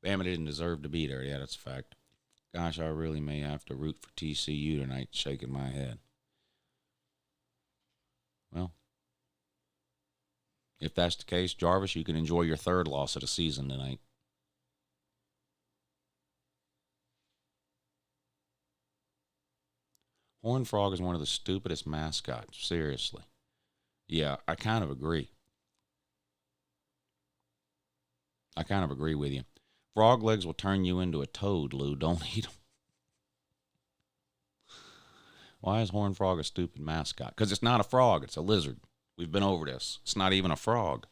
Bama didn't deserve to be there. Yeah, that's a fact. Gosh, I really may have to root for TCU tonight, shaking my head. Well, if that's the case, Jarvis, you can enjoy your third loss of the season tonight. Horned Frog is one of the stupidest mascots. Seriously. Yeah, I kind of agree. I kind of agree with you. Frog legs will turn you into a toad, Lou. Don't eat them. Why is Horned Frog a stupid mascot? Because it's not a frog. It's a lizard. We've been over this. It's not even a frog.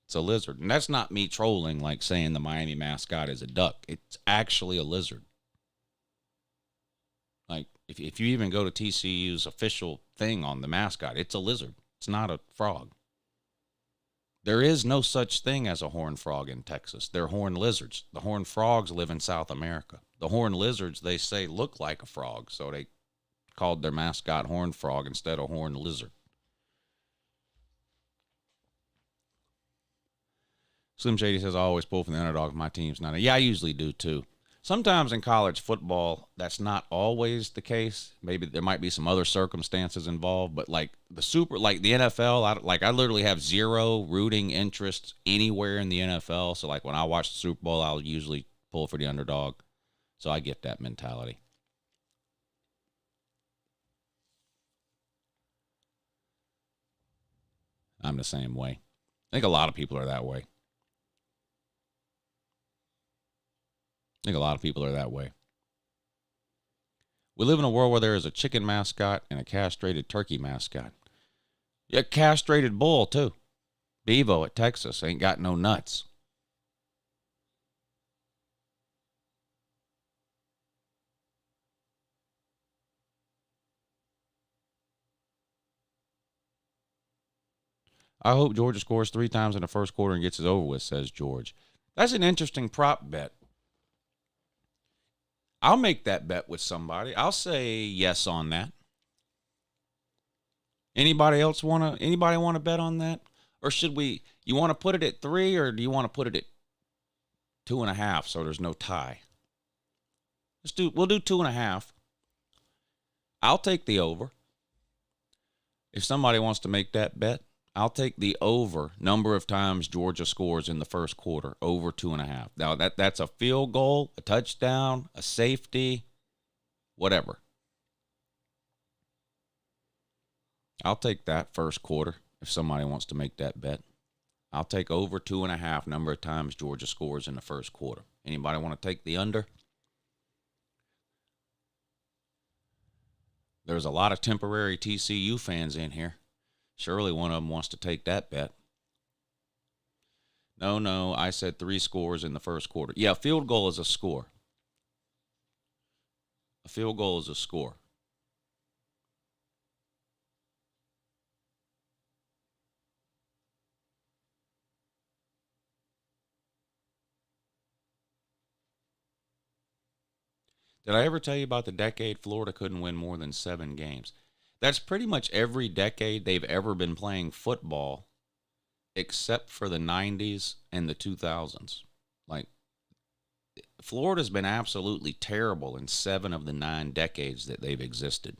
It's a lizard. And that's not me trolling like saying the Miami mascot is a duck. It's actually a lizard. Like, if you even go to TCU's official thing on the mascot, it's a lizard. It's not a frog. There is no such thing as a horned frog in Texas. They're horned lizards. The horned frogs live in South America. The horned lizards, they say, look like a frog, so they called their mascot Horned Frog instead of Horned Lizard. Slim Shady says, I always pull for the underdog. My team's not. Yeah, I usually do, too. Sometimes in college football, that's not always the case. Maybe there might be some other circumstances involved, but like the NFL, I literally have zero rooting interest anywhere in the NFL. So like when I watch the Super Bowl, I'll usually pull for the underdog. So I get that mentality. I'm the same way. I think a lot of people are that way. We live in a world where there is a chicken mascot and a castrated turkey mascot. Yeah, castrated bull, too. Bevo at Texas ain't got no nuts. I hope Georgia scores 3 times in the first quarter and gets it over with, says George. That's an interesting prop bet. I'll make that bet with somebody. I'll say yes on that. Anybody want to bet on that? Or should we, you want to put it at 3 or do you want to put it at 2.5 so there's no tie? We'll do 2.5. I'll take the over. If somebody wants to make that bet, I'll take the over number of times Georgia scores in the first quarter, over 2.5. Now, that's a field goal, a touchdown, a safety, whatever. I'll take that first quarter if somebody wants to make that bet. I'll take over 2.5 number of times Georgia scores in the first quarter. Anybody want to take the under? There's a lot of temporary TCU fans in here. Surely one of them wants to take that bet. No, I said 3 scores in the first quarter. Yeah, a field goal is a score. A field goal is a score. Did I ever tell you about the decade Florida couldn't win more than 7 games? That's pretty much every decade they've ever been playing football, except for the 90s and the 2000s. Like, Florida's been absolutely terrible in 7 of the 9 decades that they've existed.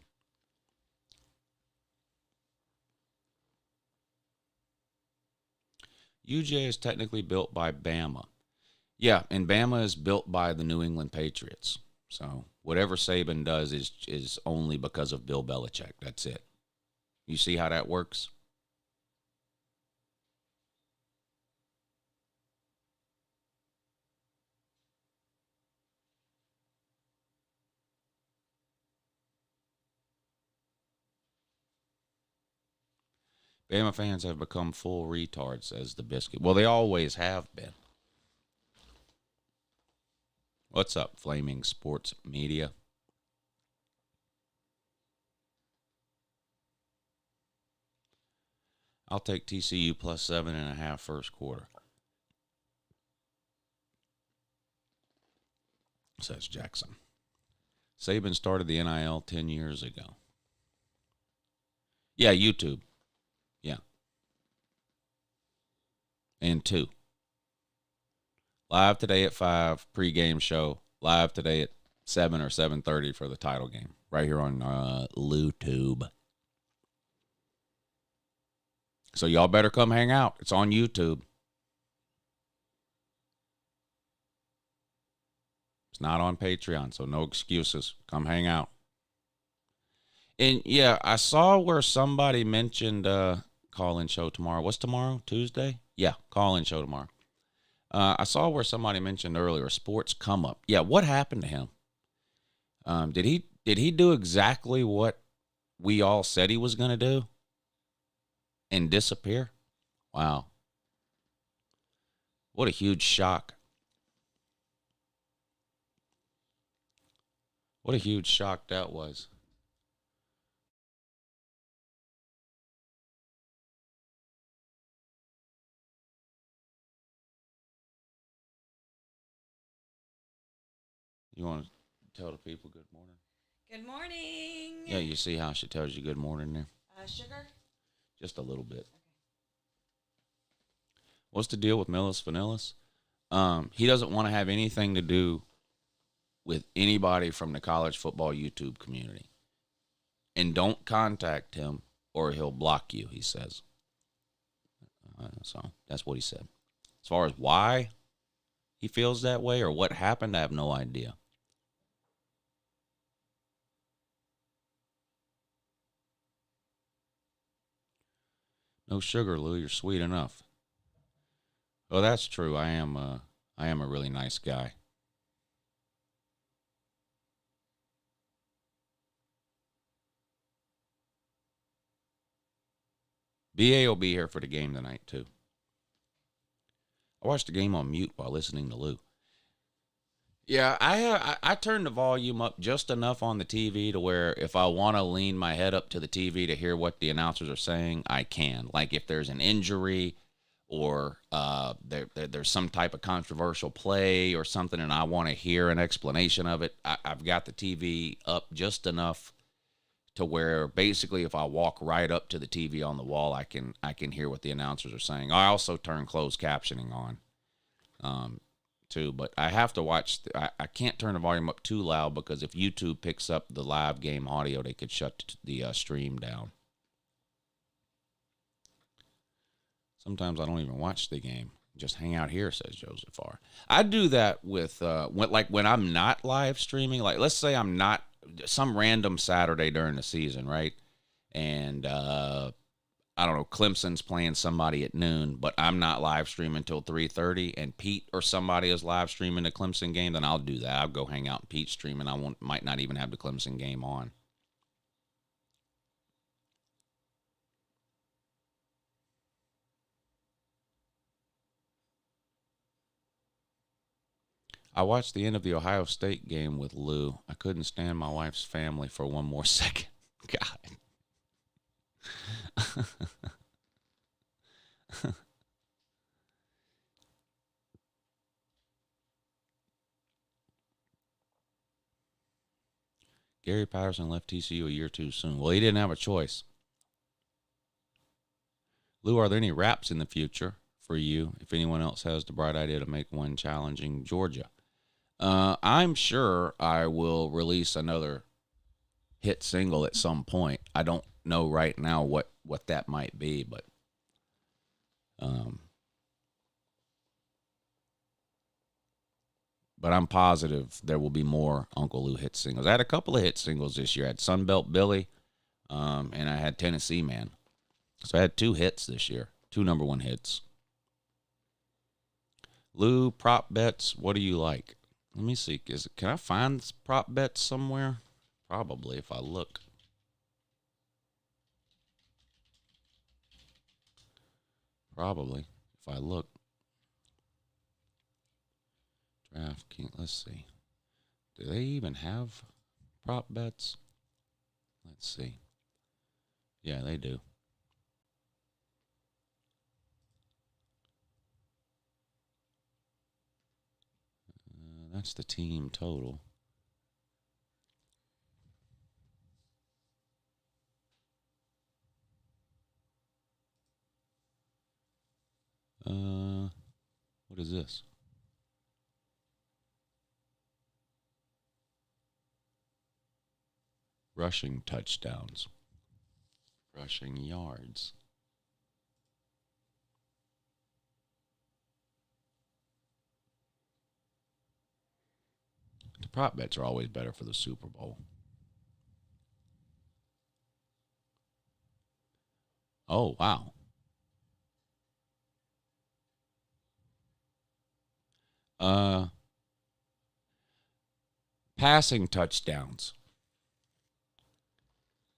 UJ is technically built by Bama. Yeah, and Bama is built by the New England Patriots. So whatever Saban does is only because of Bill Belichick. That's it. You see how that works? Bama fans have become full retards, says the Biscuit. Well, they always have been. What's up, Flaming Sports Media? I'll take TCU plus 7.5 first quarter, says Jackson. Saban started the NIL 10 years ago. Yeah, YouTube. Yeah. And 2. Live today at 5, pregame show. Live today at 7 or 7:30 for the title game. Right here on YouTube. So y'all better come hang out. It's on YouTube. It's not on Patreon, so no excuses. Come hang out. And, yeah, I saw where somebody mentioned call-in show tomorrow. What's tomorrow? Tuesday? Yeah, call-in show tomorrow. I saw where somebody mentioned earlier, sports come up. Yeah, what happened to him? Did he do exactly what we all said he was going to do and disappear? Wow. What a huge shock. What a huge shock that was. You want to tell the people good morning? Good morning. Yeah, you see how she tells you good morning there? Sugar? Just a little bit. What's the deal with Millis Vanillis? He doesn't want to have anything to do with anybody from the college football YouTube community. And don't contact him or he'll block you, he says. So that's what he said. As far as why he feels that way or what happened, I have no idea. No sugar, Lou. You're sweet enough. Oh, that's true. I am a really nice guy. BA will be here for the game tonight, too. I watched the game on mute while listening to Lou. Yeah, I turned the volume up just enough on the TV to where if I want to lean my head up to the TV to hear what the announcers are saying, I can. Like if there's an injury or there's some type of controversial play or something and I want to hear an explanation of it, I've got the TV up just enough to where basically if I walk right up to the TV on the wall, I can hear what the announcers are saying. I also turn closed captioning on. Too, but I have to watch. I can't turn the volume up too loud because if YouTube picks up the live game audio, they could shut the stream down. Sometimes I don't even watch the game. Just hang out here, says Joseph R. I do that with when I'm not live streaming. Like let's say I'm not some random Saturday during the season, right? And I don't know, Clemson's playing somebody at noon, but I'm not live streaming until 3:30, and Pete or somebody is live streaming the Clemson game, then I'll do that. I'll go hang out in Pete's stream, and might not even have the Clemson game on. I watched the end of the Ohio State game with Lou. I couldn't stand my wife's family for one more second. God. Gary Patterson left TCU a year too soon. Well, he didn't have a choice. Lou, are there any raps in the future for you if anyone else has the bright idea to make one challenging Georgia? I'm sure I will release another hit single at some point. I don't know right now what that might be, but I'm positive there will be more Uncle Lou hit singles. I had a couple of hit singles this year. I had Sunbelt Billy, and I had Tennessee Man. So I had 2 hits this year, 2 number 1 hits. Lou, prop bets, what do you like? Let me see. Can I find prop bets somewhere? Probably if I look. Probably if I look. DraftKings, let's see. Do they even have prop bets? Let's see. Yeah, they do. That's the team total. What is this? Rushing touchdowns. Rushing yards. The prop bets are always better for the Super Bowl. Oh, wow. Passing touchdowns.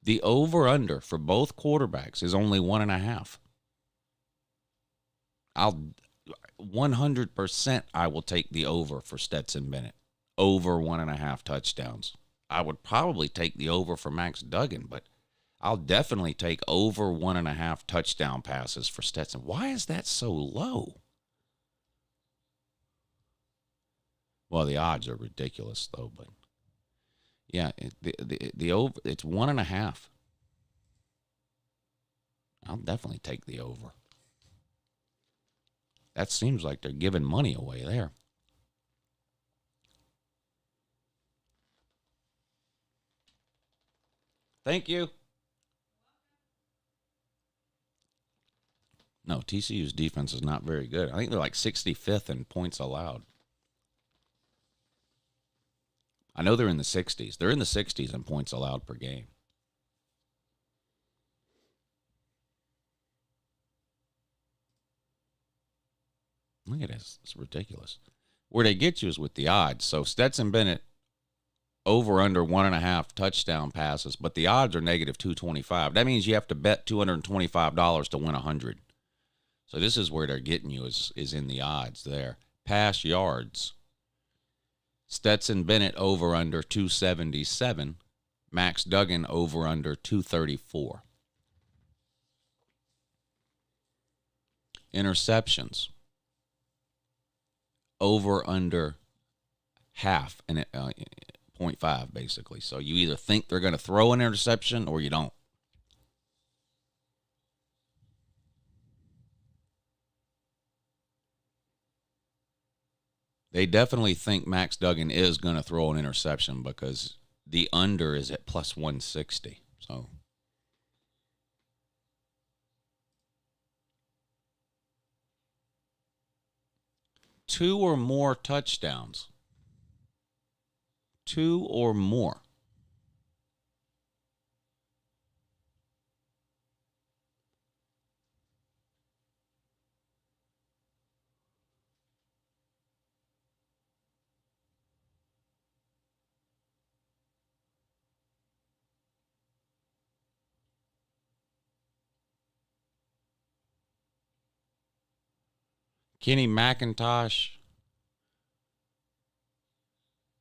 The over-under for both quarterbacks is only 1.5. 100% I will take the over for Stetson Bennett. Over 1.5 touchdowns. I would probably take the over for Max Duggan, but I'll definitely take over 1.5 touchdown passes for Stetson. Why is that so low? Well, the odds are ridiculous, though, but yeah, the over, it's 1.5. I'll definitely take the over. That seems like they're giving money away there. Thank you. No, TCU's defense is not very good. I think they're like 65th in points allowed. I know they're in the 60s. They're in the 60s in points allowed per game. Look at this. It's ridiculous. Where they get you is with the odds. So Stetson Bennett over under 1.5 touchdown passes, but the odds are negative 225. That means you have to bet $225 to win 100. So this is where they're getting you is in the odds there. Pass yards. Stetson Bennett over under 277. Max Duggan over under 234. Interceptions. Over under half and 0.5 basically. So you either think they're going to throw an interception or you don't. They definitely think Max Duggan is going to throw an interception because the under is at plus 160. So two or more touchdowns. 2 or more. Kenny McIntosh,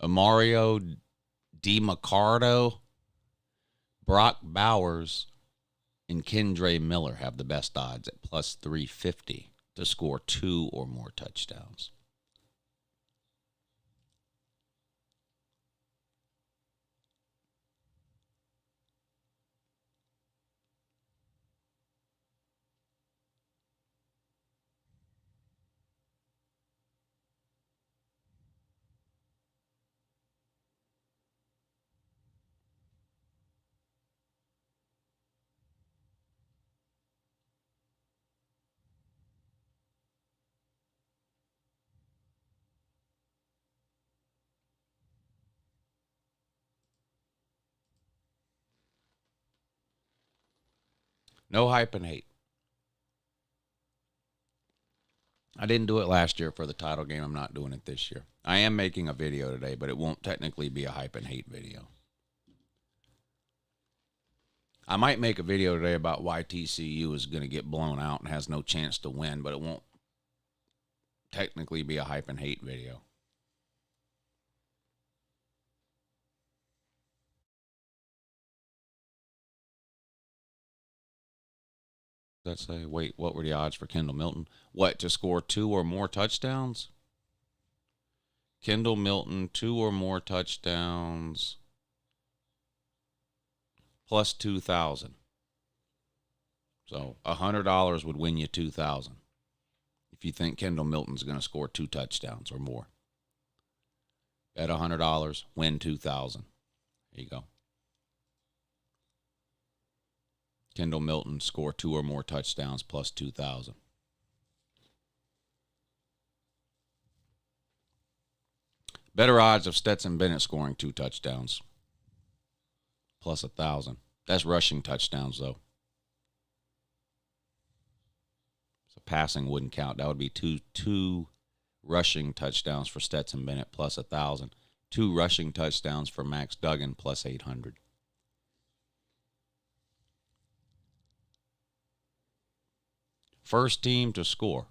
Amario DiMaccardo, Brock Bowers, and Kendre Miller have the best odds at plus 350 to score 2 or more touchdowns. No hype and hate. I didn't do it last year for the title game. I'm not doing it this year. I am making a video today, but it won't technically be a hype and hate video. I might make a video today about why TCU is going to get blown out and has no chance to win, but it won't technically be a hype and hate video. That say, wait, what were the odds for Kendall Milton? What, to score 2 or more touchdowns? Kendall Milton, 2 or more touchdowns, plus 2,000. So $100 would win you 2,000 if you think Kendall Milton's going to score 2 touchdowns or more. Bet $100, win 2,000. There you go. Kendall Milton score 2 or more touchdowns plus 2,000. Better odds of Stetson Bennett scoring 2 touchdowns plus 1,000. That's rushing touchdowns though. So passing wouldn't count. That would be two rushing touchdowns for Stetson Bennett plus 1,000. 2 rushing touchdowns for Max Duggan plus 800. First team to score.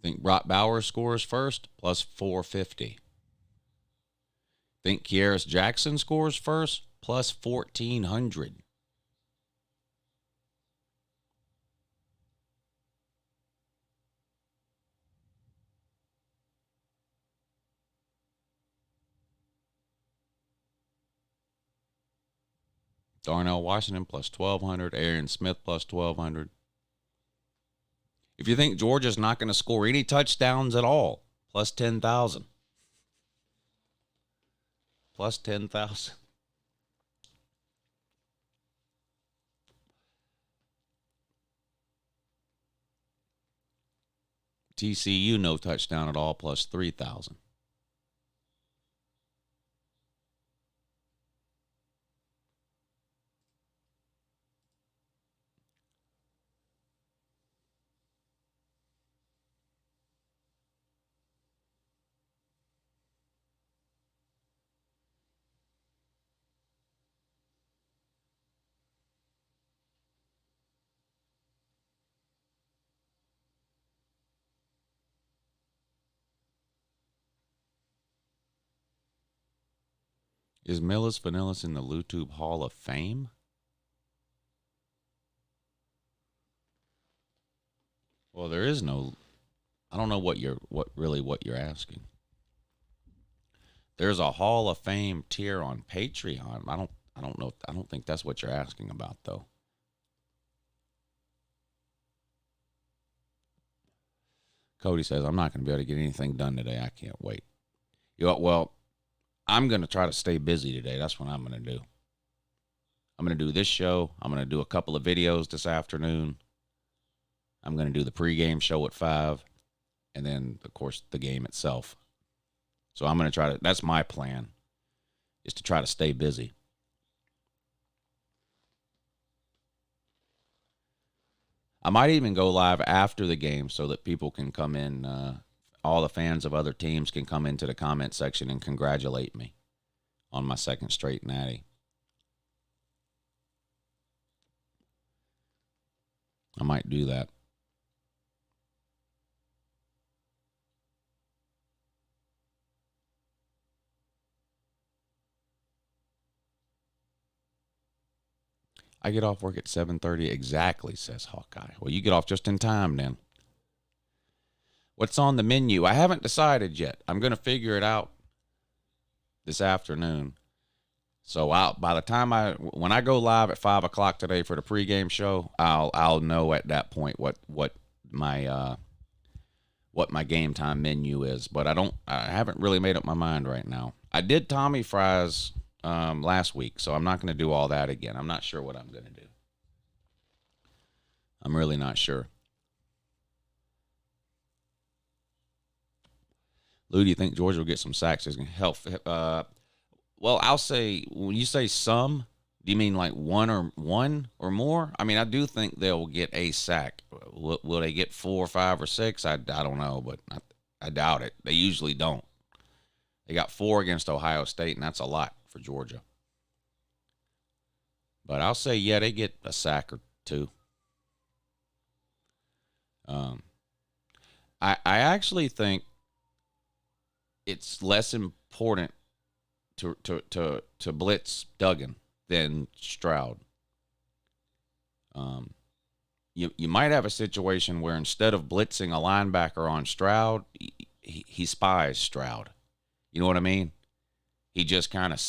Think Brock Bowers scores first, plus 450. Think Kieris Jackson scores first, plus 1,400. Darnell Washington plus 1,200. Aaron Smith plus 1,200. If you think Georgia's not going to score any touchdowns at all, plus 10,000. Plus 10,000. TCU no touchdown at all, plus 3,000. Is Millis Vanillis in the LouTube Hall of Fame? Well, there is no. I don't know what you're asking. There's a Hall of Fame tier on Patreon. I don't know. I don't think that's what you're asking about, though. Cody says, I'm not going to be able to get anything done today. I can't wait. Well, I'm going to try to stay busy today. That's what I'm going to do. I'm going to do this show. I'm going to do a couple of videos this afternoon. I'm going to do the pregame show at 5. And then, of course, the game itself. So I'm going to try to, that's my plan, is to try to stay busy. I might even go live after the game so that people can come in, all the fans of other teams can come into the comment section and congratulate me on my second straight natty. I might do that. I get off work at 7:30 exactly, says Hawkeye. Well, you get off just in time then. What's on the menu? I haven't decided yet. I'm going to figure it out this afternoon. So by the time when I go live at 5 o'clock today for the pregame show, I'll know at that point what my game time menu is. But I haven't really made up my mind right now. I did Tommy Fries last week, so I'm not going to do all that again. I'm not sure what I'm going to do. I'm really not sure. Lou, do you think Georgia will get some sacks? Is going to help? Well, I'll say, when you say some, do you mean like one or more? I mean, I do think they'll get a sack. Will they get 4 or 5 or 6? I don't know, but I doubt it. They usually don't. They got 4 against Ohio State, and that's a lot for Georgia. But I'll say, yeah, they get a sack or 2. I actually think it's less important to blitz Duggan than Stroud. You might have a situation where instead of blitzing a linebacker on Stroud, he spies Stroud. You know what I mean? He just kind of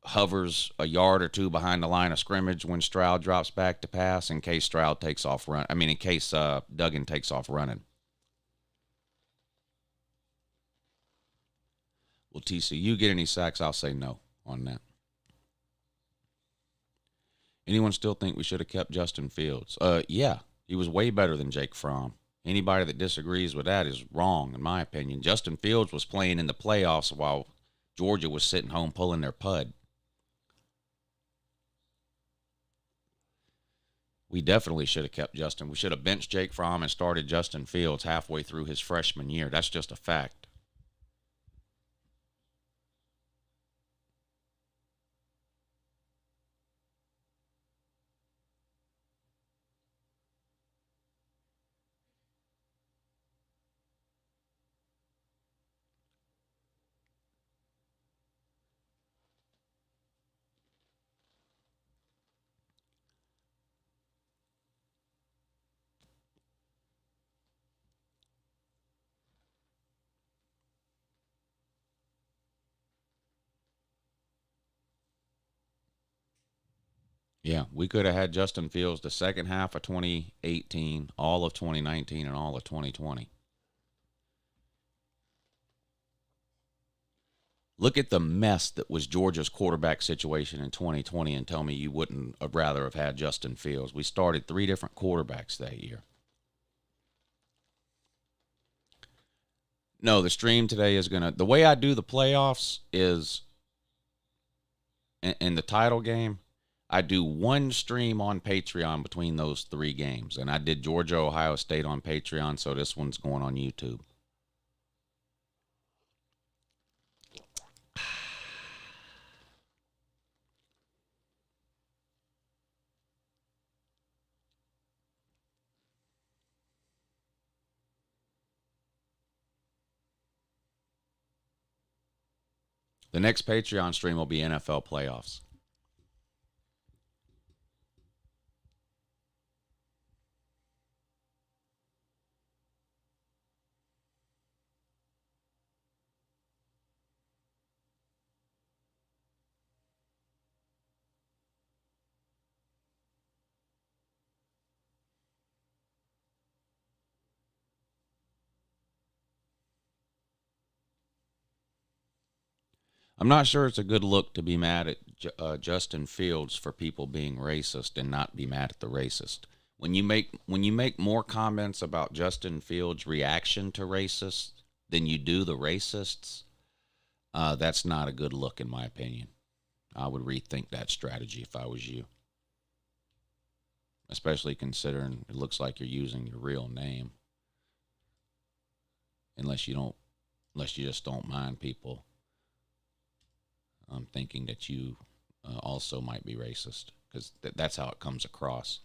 hovers a yard or 2 behind the line of scrimmage when Stroud drops back to pass in case Stroud takes off run. I mean, in case Duggan takes off running. Will TCU get any sacks? I'll say no on that. Anyone still think we should have kept Justin Fields? Yeah, he was way better than Jake Fromm. Anybody that disagrees with that is wrong, in my opinion. Justin Fields was playing in the playoffs while Georgia was sitting home pulling their pud. We definitely should have kept Justin. We should have benched Jake Fromm and started Justin Fields halfway through his freshman year. That's just a fact. Yeah, we could have had Justin Fields the second half of 2018, all of 2019, and all of 2020. Look at the mess that was Georgia's quarterback situation in 2020 and tell me you wouldn't have rather have had Justin Fields. We started 3 different quarterbacks that year. No, the stream today is going to... The way I do the playoffs is in the title game, I do one stream on Patreon between those 3 games. And I did Georgia, Ohio State on Patreon, so this one's going on YouTube. The next Patreon stream will be NFL playoffs. I'm not sure it's a good look to be mad at Justin Fields for people being racist and not be mad at the racist. When you make more comments about Justin Fields' reaction to racists than you do the racists, that's not a good look in my opinion. I would rethink that strategy if I was you, especially considering it looks like you're using your real name, unless you just don't mind people. I'm thinking that you also might be racist, because that's how it comes across.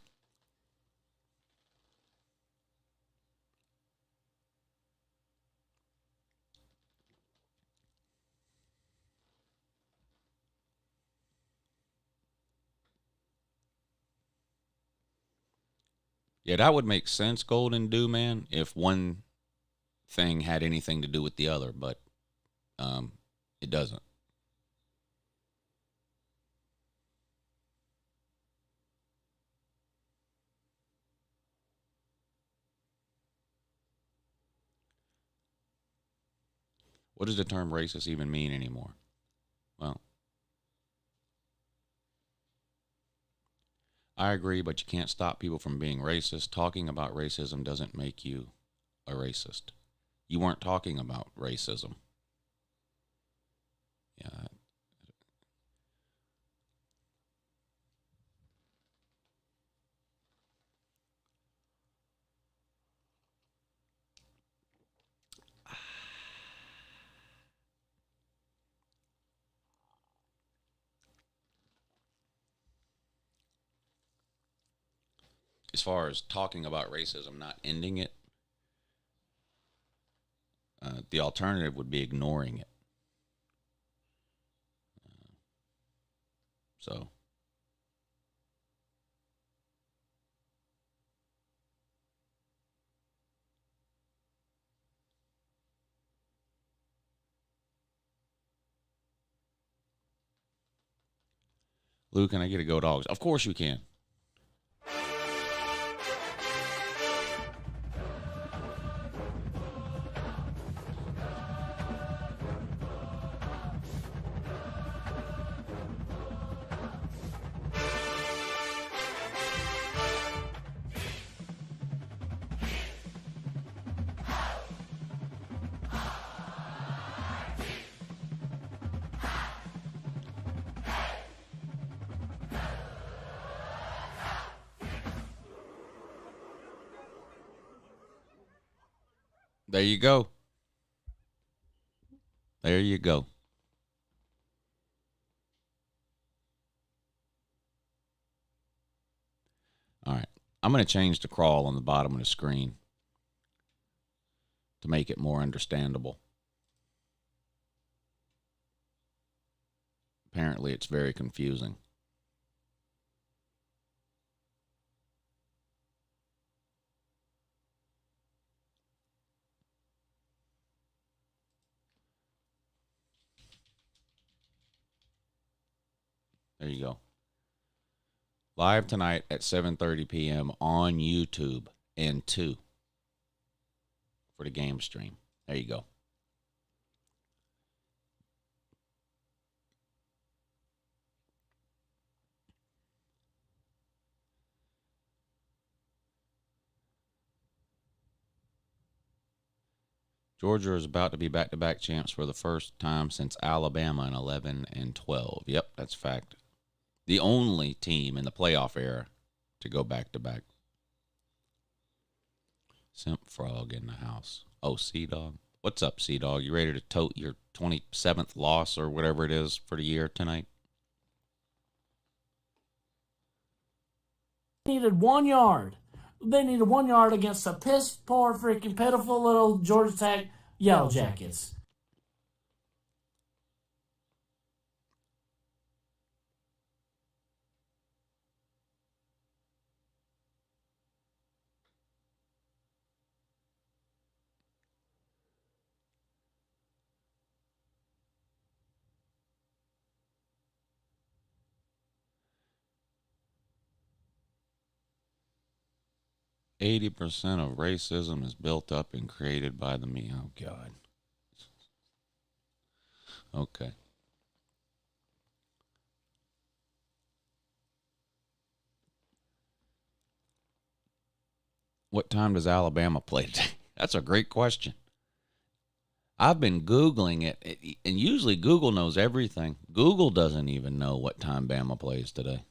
Yeah, that would make sense, Golden Dew Man, if one thing had anything to do with the other, but it doesn't. What does the term racist even mean anymore? Well, I agree, but you can't stop people from being racist. Talking about racism doesn't make you a racist. You weren't talking about racism. Yeah. As far as talking about racism, not ending it, the alternative would be ignoring it. So, Lou, can I get a Go Dogs? Of course you can. There you go. There you go. All right. I'm going to change the crawl on the bottom of the screen to make it more understandable. Apparently, it's very confusing. There you go. Live tonight at 7:30 p.m. on YouTube and 2 for the game stream. There you go. Georgia is about to be back-to-back champs for the first time since Alabama in 11 and 12. Yep, that's a fact. The only team in the playoff era to go back-to-back. Simp Frog in the house. Oh, Sea-Dog. What's up, Sea-Dog? You ready to tote your 27th loss or whatever it is for the year tonight? Needed 1 yard. They needed 1 yard against the piss poor freaking pitiful little Georgia Tech Yellow Jackets. 80% of racism is built up and created by the me. Oh, God. Okay. What time does Alabama play today? That's a great question. I've been Googling it, and usually Google knows everything. Google doesn't even know what time Bama plays today.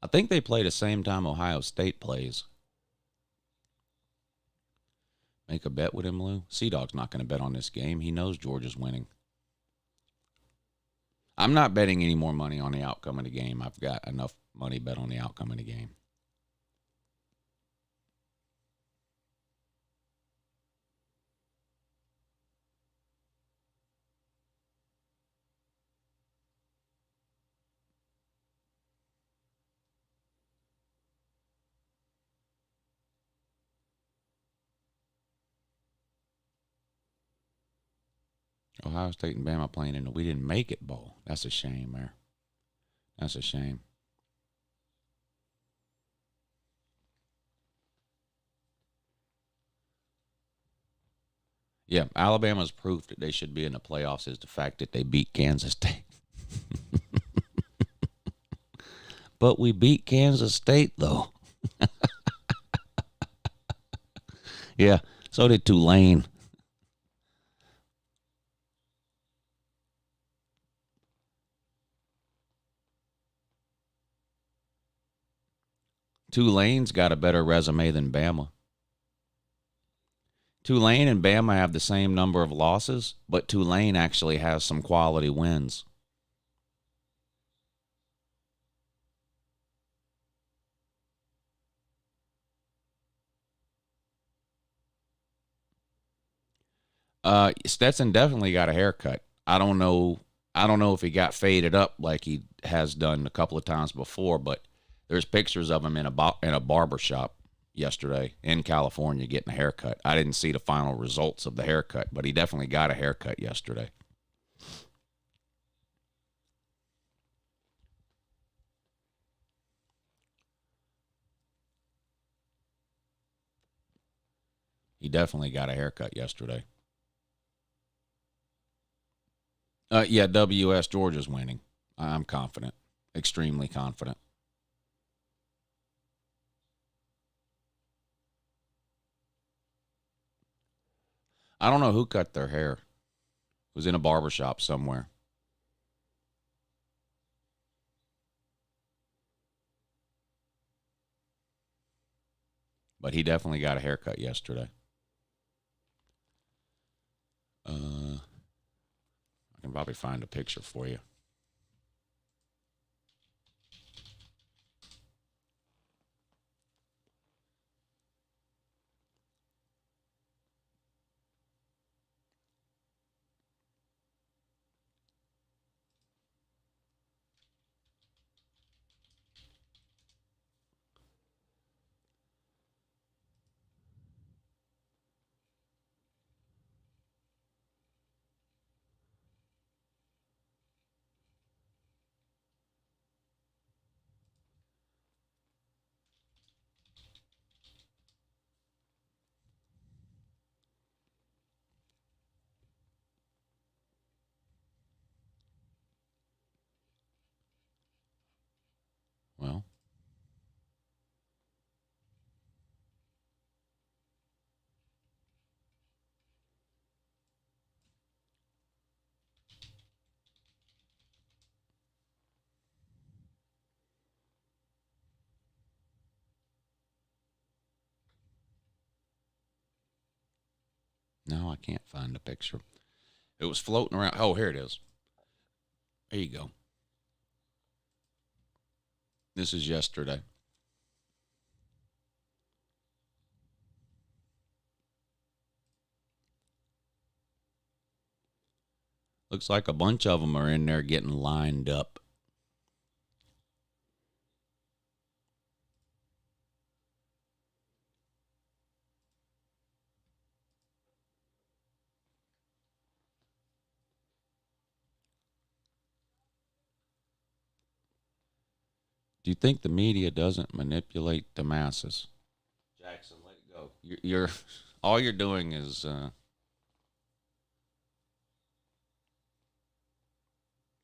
I think they play the same time Ohio State plays. Make a bet with him, Lou? Sea-Dog's not going to bet on this game. He knows Georgia's winning. I'm not betting any more money on the outcome of the game. I've got enough money bet on the outcome of the game. Ohio State and Bama playing in the We Didn't Make It Bowl. That's a shame there. That's a shame. Yeah, Alabama's proof that they should be in the playoffs is the fact that they beat Kansas State. But we beat Kansas State, though. Yeah, so did Tulane. Tulane's got a better resume than Bama. Tulane and Bama have the same number of losses, but Tulane actually has some quality wins. Stetson definitely got a haircut. I don't know if he got faded up like he has done a couple of times before, but there's pictures of him in a barber shop yesterday in California getting a haircut. I didn't see the final results of the haircut, but he definitely got a haircut yesterday. He definitely got a haircut yesterday. Yeah, WS Georgia's winning. I'm confident. Extremely confident. I don't know who cut their hair. It was in a barber shop somewhere. But he definitely got a haircut yesterday. I can probably find a picture for you. Well, no, I can't find the picture. It was floating around. Oh, here it is. There you go. This is yesterday. Looks like a bunch of them are in there getting lined up. Do you think the media doesn't manipulate the masses? you're all you're doing is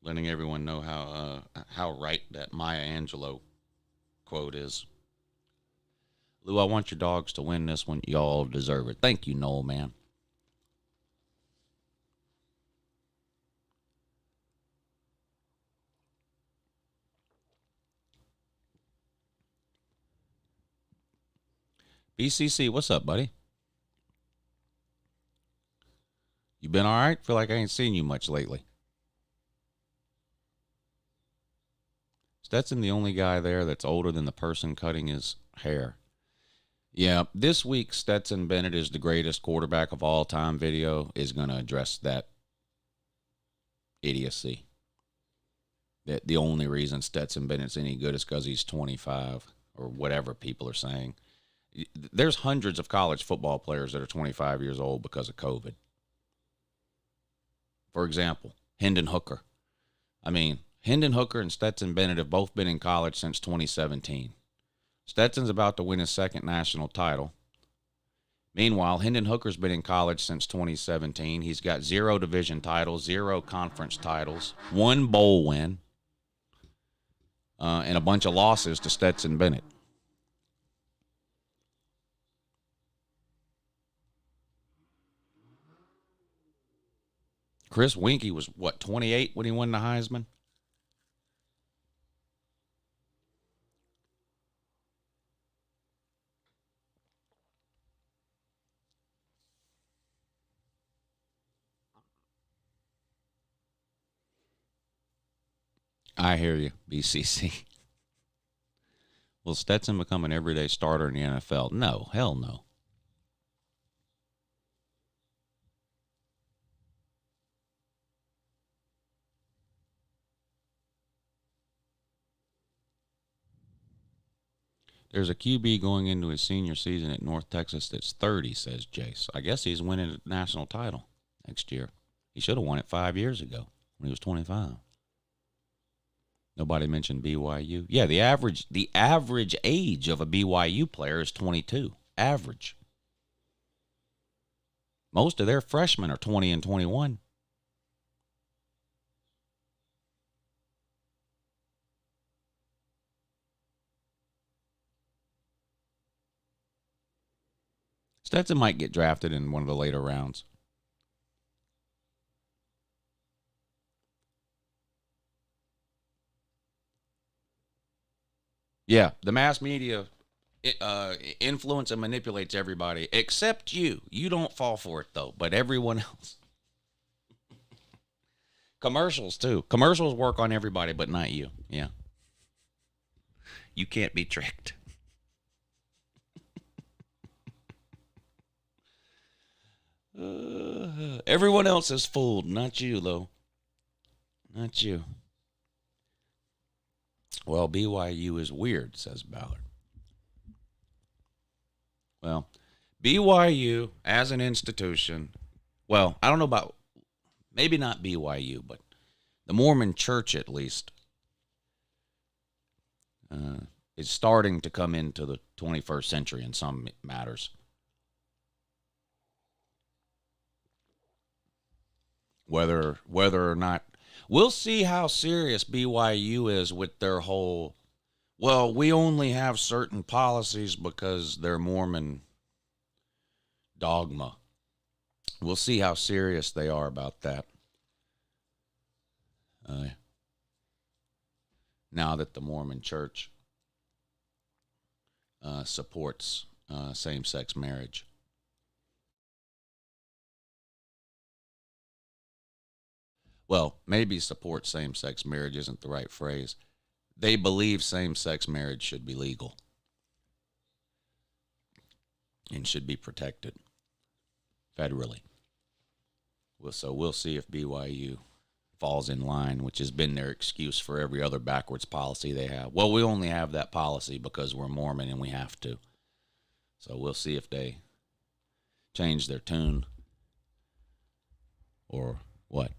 letting everyone know how right that Maya Angelou quote is. Lou, I want your dogs to win this one. Y'all deserve it. Thank you, Noel, man. BCC, what's up, buddy? You been all right? Feel like I ain't seen you much lately. Stetson the only guy there that's older than the person cutting his hair. Yeah, this week Stetson Bennett is the greatest quarterback of all time video is going to address that idiocy. That the only reason Stetson Bennett's any good is because he's 25 or whatever people are saying. There's hundreds of college football players that are 25 years old because of COVID. For example, Hendon Hooker. I mean, Hendon Hooker and Stetson Bennett have both been in college since 2017. Stetson's about to win his second national title. Meanwhile, Hendon Hooker's been in college since 2017. He's got 0 division titles, 0 conference titles, 1 bowl win, and a bunch of losses to Stetson Bennett. Chris Winkie was, 28 when he won the Heisman? I hear you, BCC. Will Stetson become an everyday starter in the NFL? No, hell no. There's a QB going into his senior season at North Texas that's 30, says Jace. I guess he's winning a national title next year. He should have won it 5 years ago when he was 25. Nobody mentioned BYU. Yeah, the average age of a BYU player is 22. Average. Most of their freshmen are 20 and 21. Stetson might get drafted in one of the later rounds. Yeah, the mass media influence and manipulates everybody except you. You don't fall for it, though, but everyone else. Commercials, too. Commercials work on everybody, but not you. Yeah. You can't be tricked. Everyone else is fooled, not you, though. Not you. Well, BYU is weird, says Ballard. Well, BYU as an institution, well, I don't know about, maybe not BYU, but the Mormon Church at least is starting to come into the 21st century in some matters. Whether or not, we'll see how serious BYU is with their whole, well, we only have certain policies because they're Mormon dogma. We'll see how serious they are about that. Now that the Mormon Church supports same-sex marriage. Well, maybe support same-sex marriage isn't the right phrase. They believe same-sex marriage should be legal and should be protected federally. So we'll see if BYU falls in line, which has been their excuse for every other backwards policy they have. Well, we only have that policy because we're Mormon and we have to. So we'll see if they change their tune or what.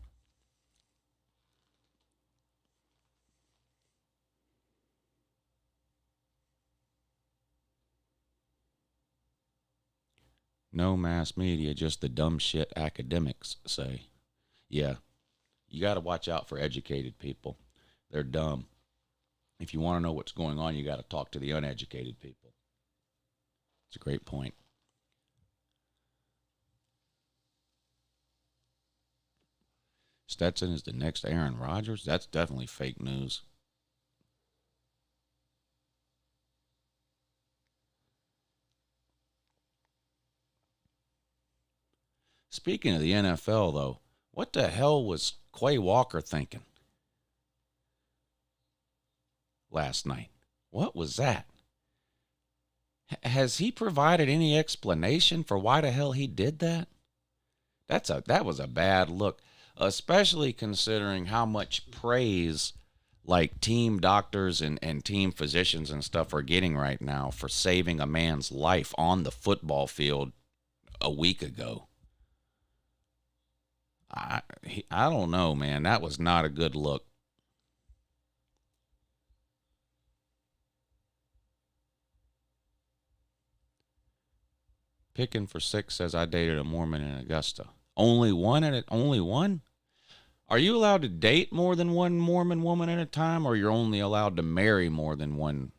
No mass media, just the dumb shit academics say. Yeah, you got to watch out for educated people. They're dumb. If you want to know what's going on, you got to talk to the uneducated people. It's a great point. Stetson is the next Aaron Rodgers? That's definitely fake news. Speaking of the NFL, though, what the hell was Quay Walker thinking last night? What was that? Has he provided any explanation for why the hell he did that? That was a bad look, especially considering how much praise like team doctors and team physicians and stuff are getting right now for saving a man's life on the football field a week ago. I don't know, man. That was not a good look. Picking for 6 says I dated a Mormon in Augusta. Only one at it. Only one? Are you allowed to date more than one Mormon woman at a time, or you're only allowed to marry more than one?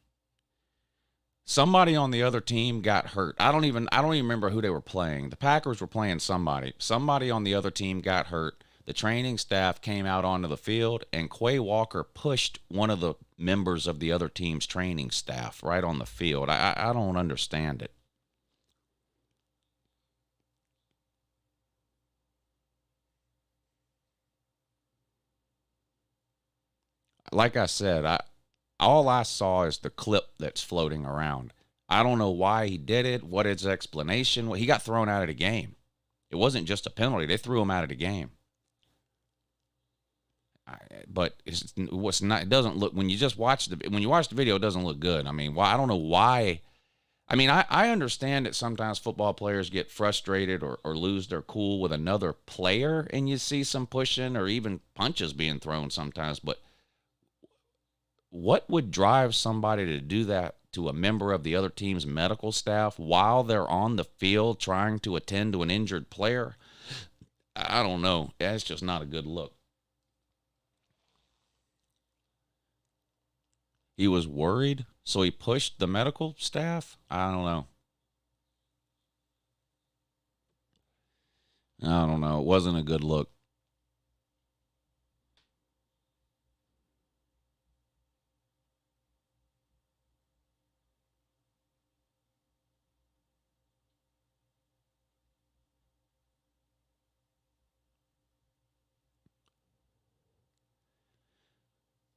Somebody on the other team got hurt. I don't even remember who they were playing. The Packers were playing somebody. Somebody on the other team got hurt. The training staff came out onto the field, and Quay Walker pushed one of the members of the other team's training staff right on the field. I don't understand it. Like I said, all I saw is the clip that's floating around. I don't know why he did it, what his explanation was. He got thrown out of the game. It wasn't just a penalty. They threw him out of the game. But it doesn't look, when you watch the video, it doesn't look good. I mean, I don't know why. I mean, I understand that sometimes football players get frustrated or lose their cool with another player, and you see some pushing or even punches being thrown sometimes, but what would drive somebody to do that to a member of the other team's medical staff while they're on the field trying to attend to an injured player? I don't know. That's just not a good look. He was worried, so he pushed the medical staff? I don't know. I don't know. It wasn't a good look.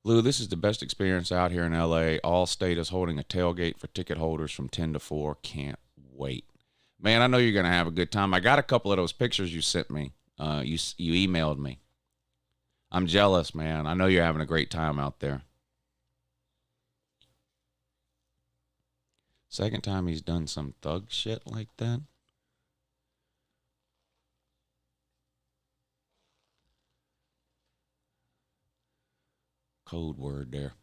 Lou, this is the best experience out here in L.A. Allstate is holding a tailgate for ticket holders from 10 to 4. Can't wait. Man, I know you're going to have a good time. I got a couple of those pictures you sent me. You emailed me. I'm jealous, man. I know you're having a great time out there. Second time he's done some thug shit like that. Code word there.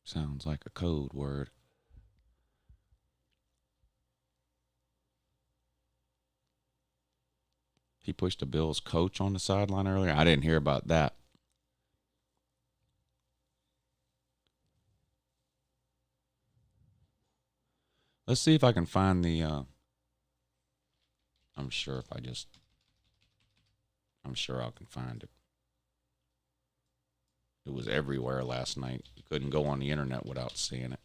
Sounds like a code word. He pushed the Bills coach on the sideline earlier. I didn't hear about that. Let's see if I can find the, I'm sure I can find it. It was everywhere last night. You couldn't go on the internet without seeing it.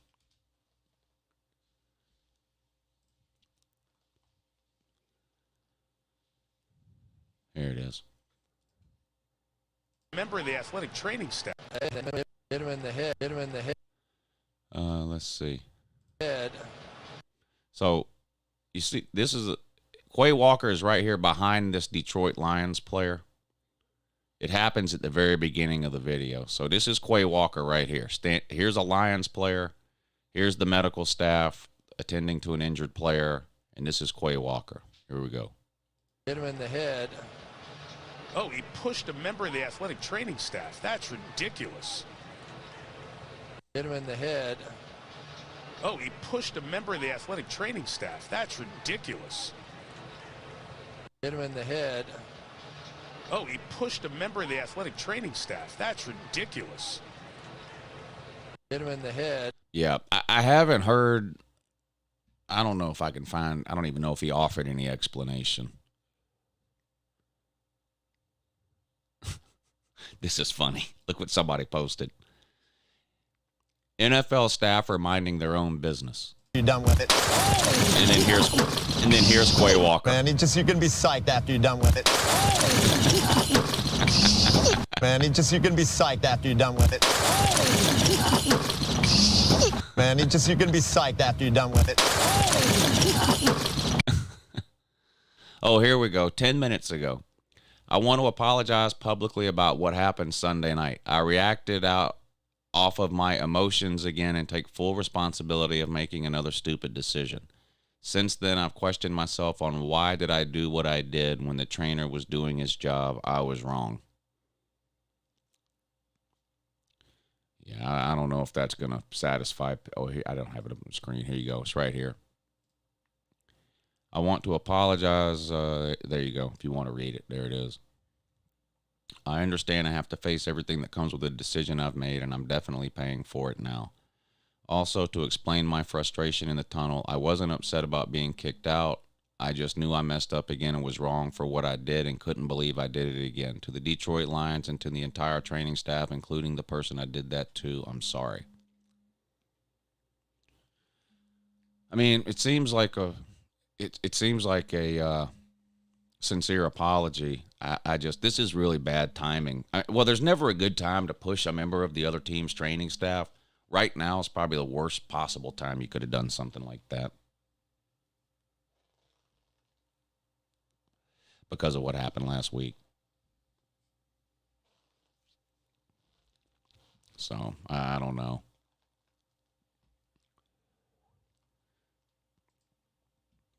Here it is. Member of the athletic training staff. Hit him in the head. Hit him in the head. Let's see. Head. So, you see, Quay Walker is right here behind this Detroit Lions player. It happens at the very beginning of the video. So this is Quay Walker right here. Here's a Lions player. Here's the medical staff attending to an injured player. And this is Quay Walker. Here we go. Hit him in the head. Oh, he pushed a member of the athletic training staff. That's ridiculous. Hit him in the head. Oh, he pushed a member of the athletic training staff. That's ridiculous. Hit him in the head. Oh, he pushed a member of the athletic training staff. That's ridiculous. Hit him in the head. Yeah, I haven't heard. I don't know if I can find. I don't even know if he offered any explanation. This is funny. Look what somebody posted. NFL staff are minding their own business. You're done with it. And then here's Quay Walker. Man, you're gonna be psyched after you're done with it. Man, you're gonna be psyched after you're done with it. Man, you're gonna be psyched after you're done with it. Oh, here we go. 10 minutes ago. I want to apologize publicly about what happened Sunday night. I reacted out off of my emotions again and take full responsibility of making another stupid decision. Since then, I've questioned myself on why did I do what I did when the trainer was doing his job. I was wrong. Yeah, I don't know if that's going to satisfy. Oh, here, I don't have it on the screen. Here you go. It's right here. I want to apologize. There you go. If you want to read it, there it is. I understand I have to face everything that comes with the decision I've made, and I'm definitely paying for it now. Also, to explain my frustration in the tunnel, I wasn't upset about being kicked out. I just knew I messed up again and was wrong for what I did and couldn't believe I did it again. To the Detroit Lions and to the entire training staff, including the person I did that to, I'm sorry. I mean, it seems like a sincere apology. This is really bad timing. Well, there's never a good time to push a member of the other team's training staff. Right now is probably the worst possible time you could have done something like that. Because of what happened last week. So, I don't know.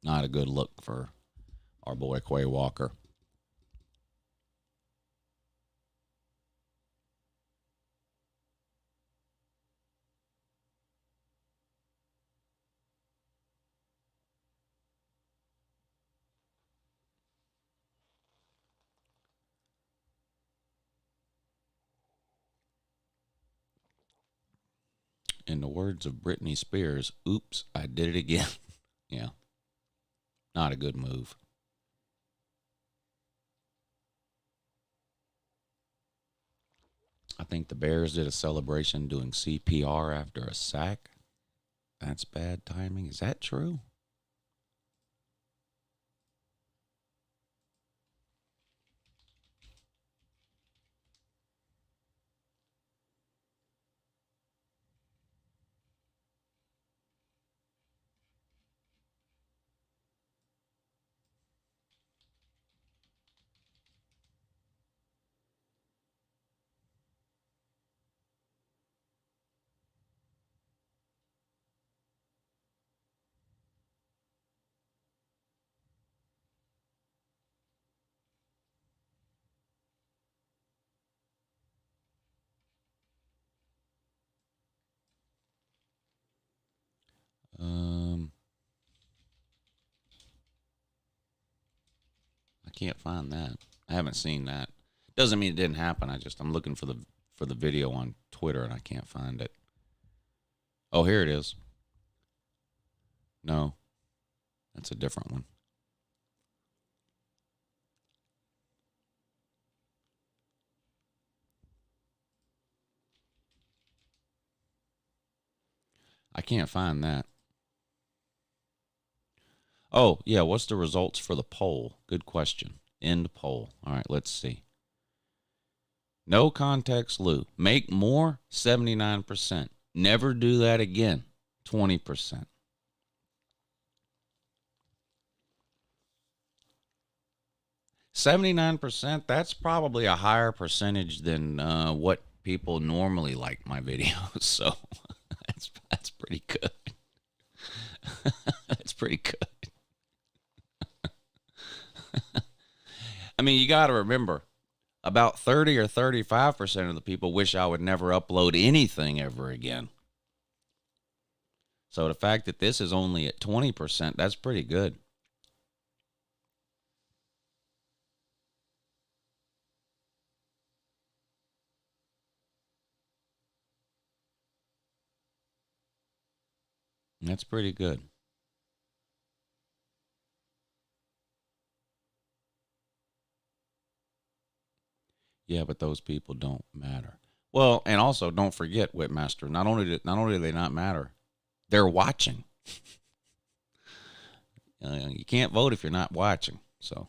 Not a good look for our boy Quay Walker. In the words of Britney Spears, oops, I did it again. Yeah. Not a good move. I think the Bears did a celebration doing CPR after a sack. That's bad timing. Is that true? I can't find that. I haven't seen that. Doesn't mean it didn't happen. I'm looking for the video on Twitter and I can't find it. Oh, here it is. No. That's a different one. I can't find that. Oh, yeah, what's the results for the poll? Good question. End poll. All right, let's see. No context, Lou. Make more, 79%. Never do that again, 20%. $79%, that's probably a higher percentage than what people normally like my videos, so that's pretty good. That's pretty good. I mean, you got to remember, about 30 or 35% of the people wish I would never upload anything ever again. So the fact that this is only at 20%, that's pretty good. That's pretty good. Yeah, but those people don't matter. Well, and also don't forget, Whitmaster, not only do they not matter, they're watching. You can't vote if you're not watching. So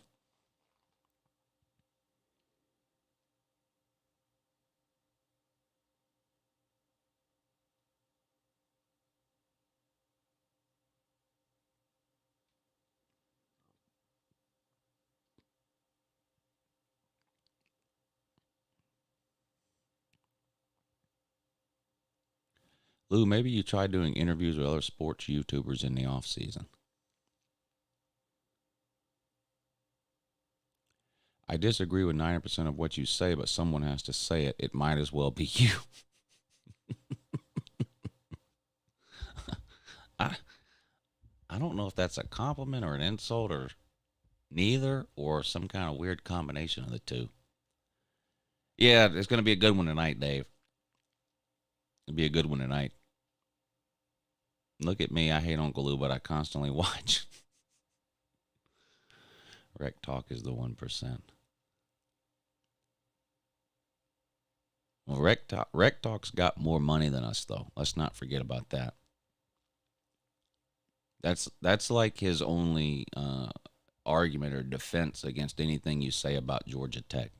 Lou, maybe you try doing interviews with other sports YouTubers in the off season. I disagree with 90% of what you say, but someone has to say it. It might as well be you. I don't know if that's a compliment or an insult or neither or some kind of weird combination of the two. Yeah, it's going to be a good one tonight, Dave. It'll be a good one tonight. Look at me. I hate Uncle Lou, but I constantly watch. Rec Talk is the 1%. Well, Rec Talk's got more money than us, though. Let's not forget about that. That's like his only argument or defense against anything you say about Georgia Tech.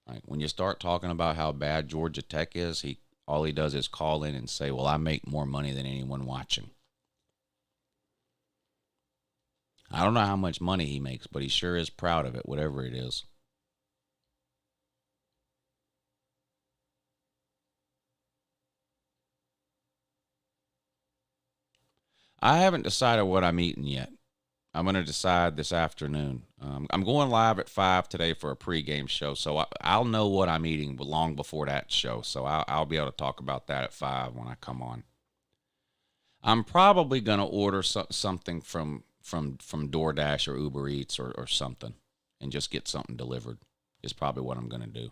Like when you start talking about how bad Georgia Tech is, all he does is call in and say, "Well, I make more money than anyone watching." I don't know how much money he makes, but he sure is proud of it, whatever it is. I haven't decided what I'm eating yet. I'm going to decide this afternoon. I'm going live at 5 today for a pregame show, so I'll know what I'm eating long before that show. So I'll be able to talk about that at 5 when I come on. I'm probably going to order something from DoorDash or Uber Eats or something and just get something delivered is probably what I'm going to do.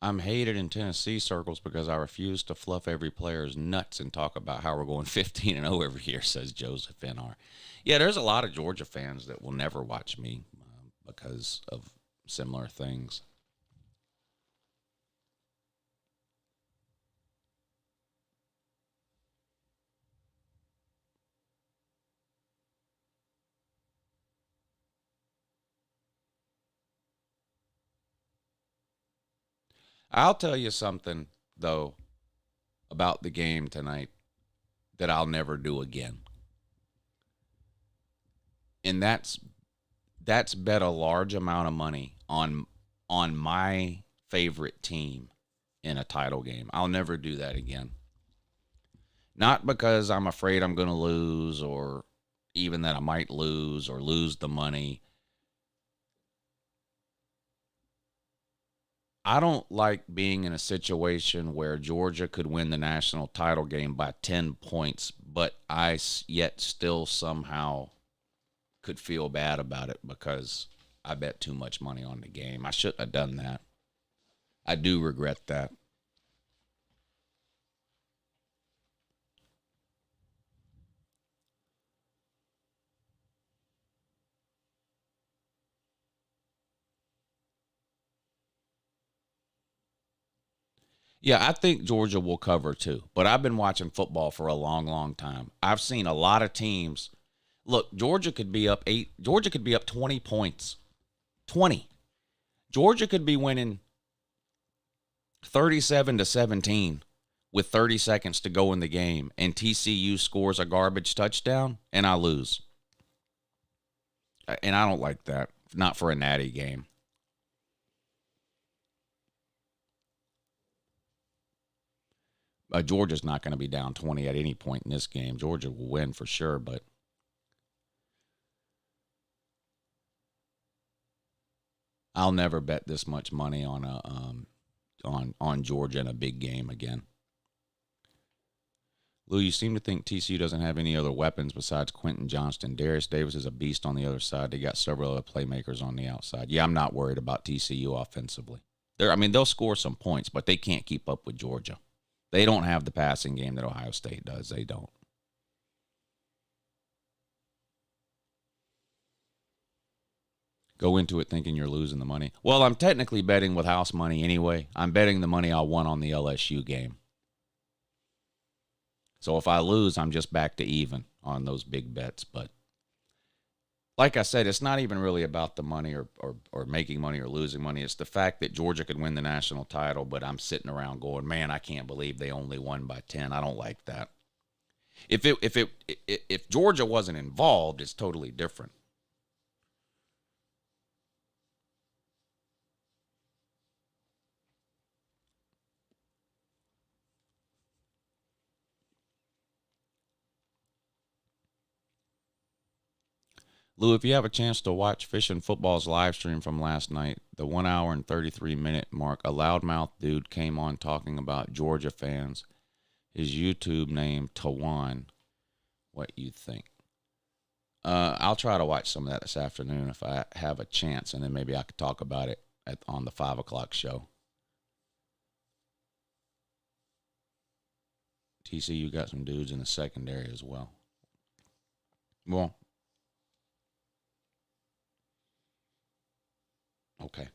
I'm hated in Tennessee circles because I refuse to fluff every player's nuts and talk about how we're going 15-0 every year, says Joseph NR. Yeah, there's a lot of Georgia fans that will never watch me because of similar things. I'll tell you something, though, about the game tonight that I'll never do again. And that's bet a large amount of money on my favorite team in a title game. I'll never do that again. Not because I'm afraid I'm going to lose or even that I might lose or lose the money. I don't like being in a situation where Georgia could win the national title game by 10 points, but I yet still somehow could feel bad about it because I bet too much money on the game. I shouldn't have done that. I do regret that. Yeah, I think Georgia will cover too. But I've been watching football for a long, long time. I've seen a lot of teams. Look, Georgia could be up 20 points. 20. Georgia could be winning 37-17 with 30 seconds to go in the game, and TCU scores a garbage touchdown, and I lose. And I don't like that. Not for a natty game. Georgia's not going to be down 20 at any point in this game. Georgia will win for sure, but I'll never bet this much money on on Georgia in a big game again. Lou, you seem to think TCU doesn't have any other weapons besides Quentin Johnston. Darius Davis is a beast on the other side. They got several other playmakers on the outside. Yeah, I'm not worried about TCU offensively. They'll score some points, but they can't keep up with Georgia. They don't have the passing game that Ohio State does. They don't. Go into it thinking you're losing the money. Well, I'm technically betting with house money anyway. I'm betting the money I won on the LSU game. So if I lose, I'm just back to even on those big bets. But like I said, it's not even really about the money or making money or losing money. It's the fact that Georgia could win the national title, but I'm sitting around going, man, I can't believe they only won by 10. I don't like that. If Georgia wasn't involved, it's totally different. Lou, if you have a chance to watch Fishing Football's live stream from last night, the 1 hour and 33-minute mark, a loudmouth dude came on talking about Georgia fans. His YouTube name, Tawan. What you think? I'll try to watch some of that this afternoon if I have a chance, and then maybe I could talk about it on the 5 o'clock show. TCU got some dudes in the secondary as well. Well, okay.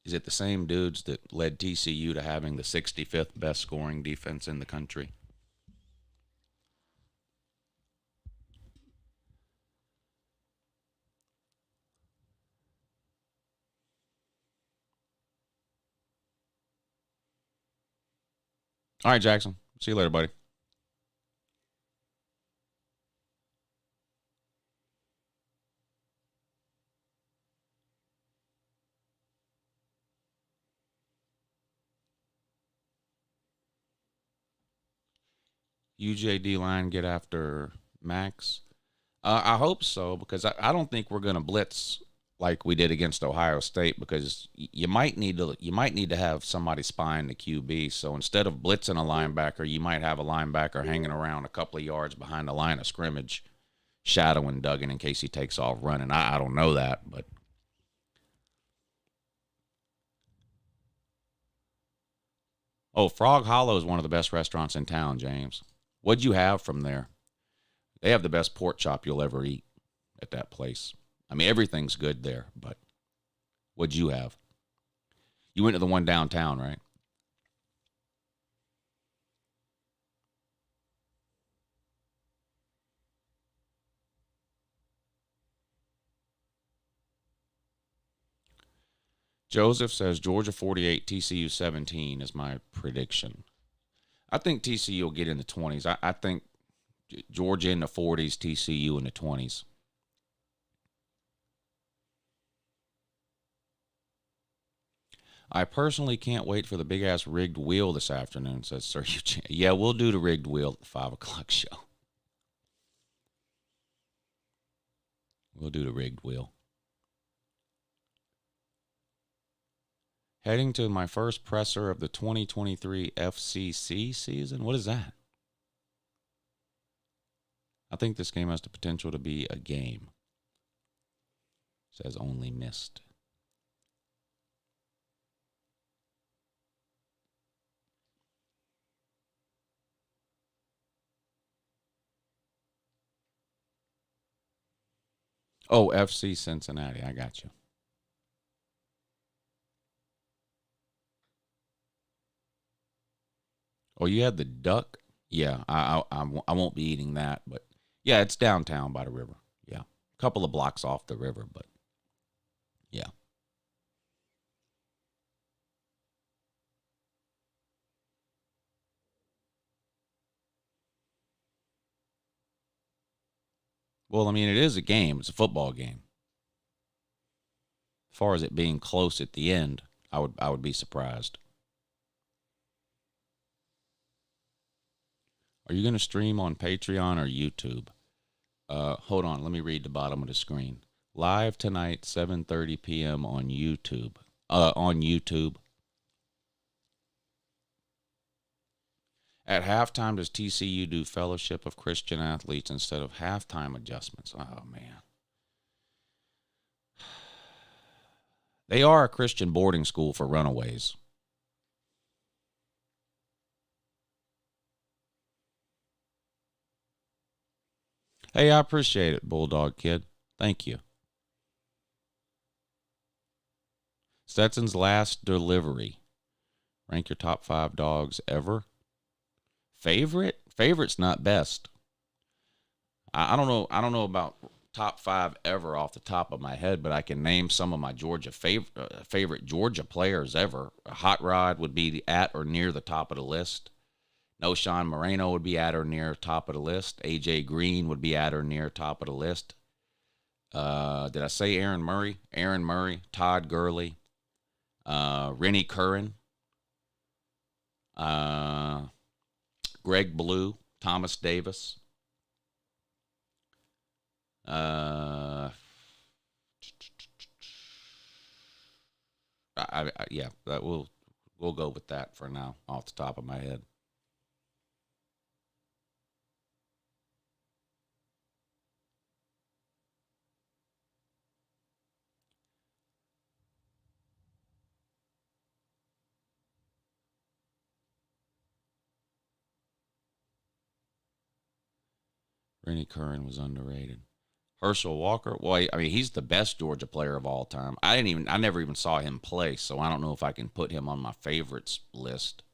Is it the same dudes that led TCU to having the 65th best scoring defense in the country? All right, Jackson. See you later, buddy. UJD line get after Max? I hope so, because I don't think we're going to blitz like we did against Ohio State, because you might need to have somebody spying the QB. So instead of blitzing a linebacker, you might have a linebacker hanging around a couple of yards behind the line of scrimmage, shadowing Duggan in case he takes off running. I don't know that, but Frog Hollow is one of the best restaurants in town, James. What'd you have from there? They have the best pork chop you'll ever eat at that place. I mean, everything's good there, but what'd you have? You went to the one downtown, right? Joseph says Georgia 48, TCU 17 is my prediction. I think TCU will get in the 20s. I think Georgia in the 40s, TCU in the 20s. I personally can't wait for the big-ass rigged wheel this afternoon, says Sir Eugene. Yeah, we'll do the rigged wheel at the 5 o'clock show. We'll do the rigged wheel. Heading to my first presser of the 2023 FCC season. What is that? I think this game has the potential to be a game. Says only missed. Oh, FC Cincinnati. I got you. Oh, you had the duck? Yeah, I won't be eating that, but yeah, it's downtown by the river. Yeah, a couple of blocks off the river, but yeah. Well, I mean, it is a game. It's a football game. As far as it being close at the end, I would be surprised. Are you going to stream on Patreon or YouTube? Hold on, let me read the bottom of the screen. Live tonight, 7:30 p.m. on YouTube. On YouTube. At halftime, does TCU do Fellowship of Christian Athletes instead of halftime adjustments? Oh, man. They are a Christian boarding school for runaways. Hey, I appreciate it, Bulldog Kid. Thank you. Stetson's last delivery. Rank your top 5 dogs ever. Favorite? Favorite's not best. I don't know. I don't know about top 5 ever off the top of my head, but I can name some of my Georgia favorite Georgia players ever. Hot Rod would be at or near the top of the list. No, Sean Moreno would be at or near top of the list. AJ Green would be at or near top of the list. Did I say Aaron Murray? Aaron Murray, Todd Gurley, Rennie Curran, Greg Blue, Thomas Davis. Yeah, that we'll go with that for now, off the top of my head. Rennie Curran was underrated. Herschel Walker, well, I mean, he's the best Georgia player of all time. I never even saw him play, so I don't know if I can put him on my favorites list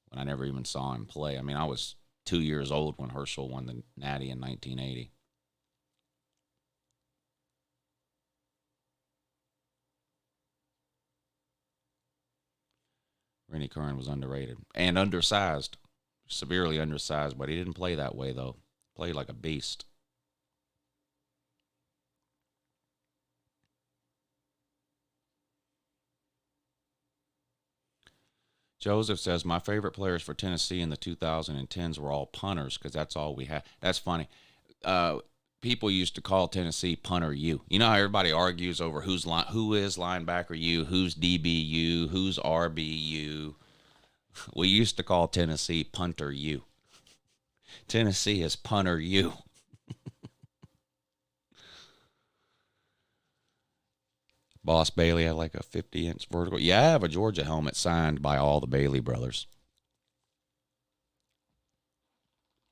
when I never even saw him play. I mean, I was 2 years old when Herschel won the Natty in 1980. Rennie Curran was underrated and undersized, severely undersized, but he didn't play that way, though. Played like a beast. Joseph says, my favorite players for Tennessee in the 2010s were all punters because that's all we had. That's funny. People used to call Tennessee punter U. You know how everybody argues over who is linebacker U, who's DBU, who's RBU. We used to call Tennessee punter U. Tennessee is punter U. Boss Bailey had like a 50-inch vertical. Yeah, I have a Georgia helmet signed by all the Bailey brothers.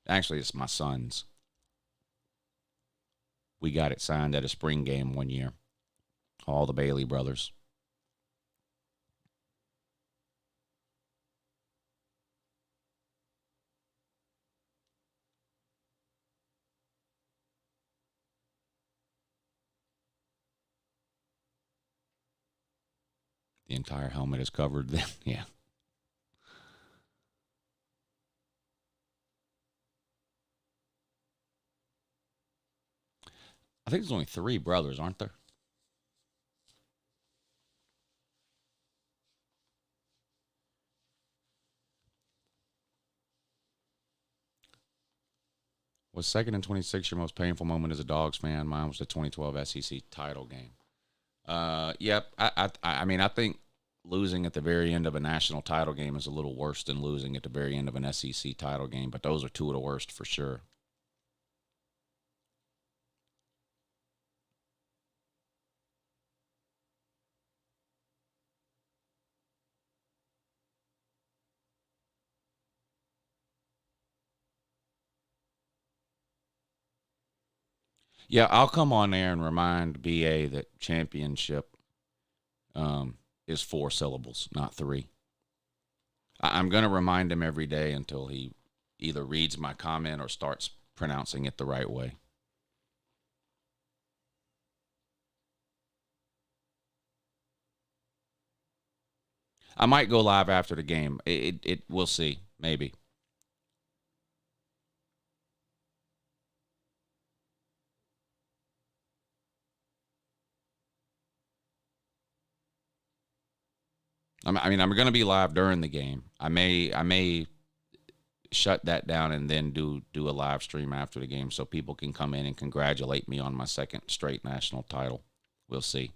Actually, it's my son's. We got it signed at a spring game one year. All the Bailey brothers. The entire helmet is covered then. Yeah. I think there's only 3 brothers, aren't there? Was 2nd and 26 your most painful moment as a Dogs fan? Mine was the 2012 SEC title game. Yep. I mean, I think losing at the very end of a national title game is a little worse than losing at the very end of an SEC title game, but those are 2 of the worst for sure. Yeah, I'll come on there and remind BA that championship is 4 syllables, not 3. I'm going to remind him every day until he either reads my comment or starts pronouncing it the right way. I might go live after the game. We'll see. Maybe. I mean, I'm going to be live during the game. I may shut that down and then do a live stream after the game so people can come in and congratulate me on my second straight national title. We'll see.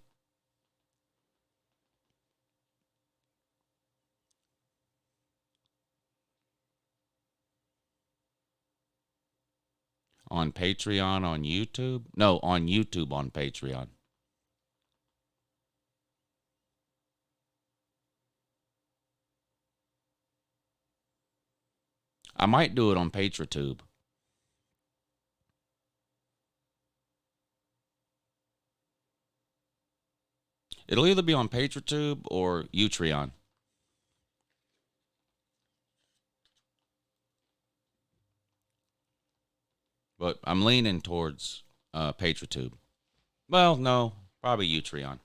On Patreon, on YouTube? No, on YouTube, on Patreon. I might do it on PatreTube. It'll either be on PatreTube or Utreon. But I'm leaning towards PatreTube. Well, no, probably Utreon.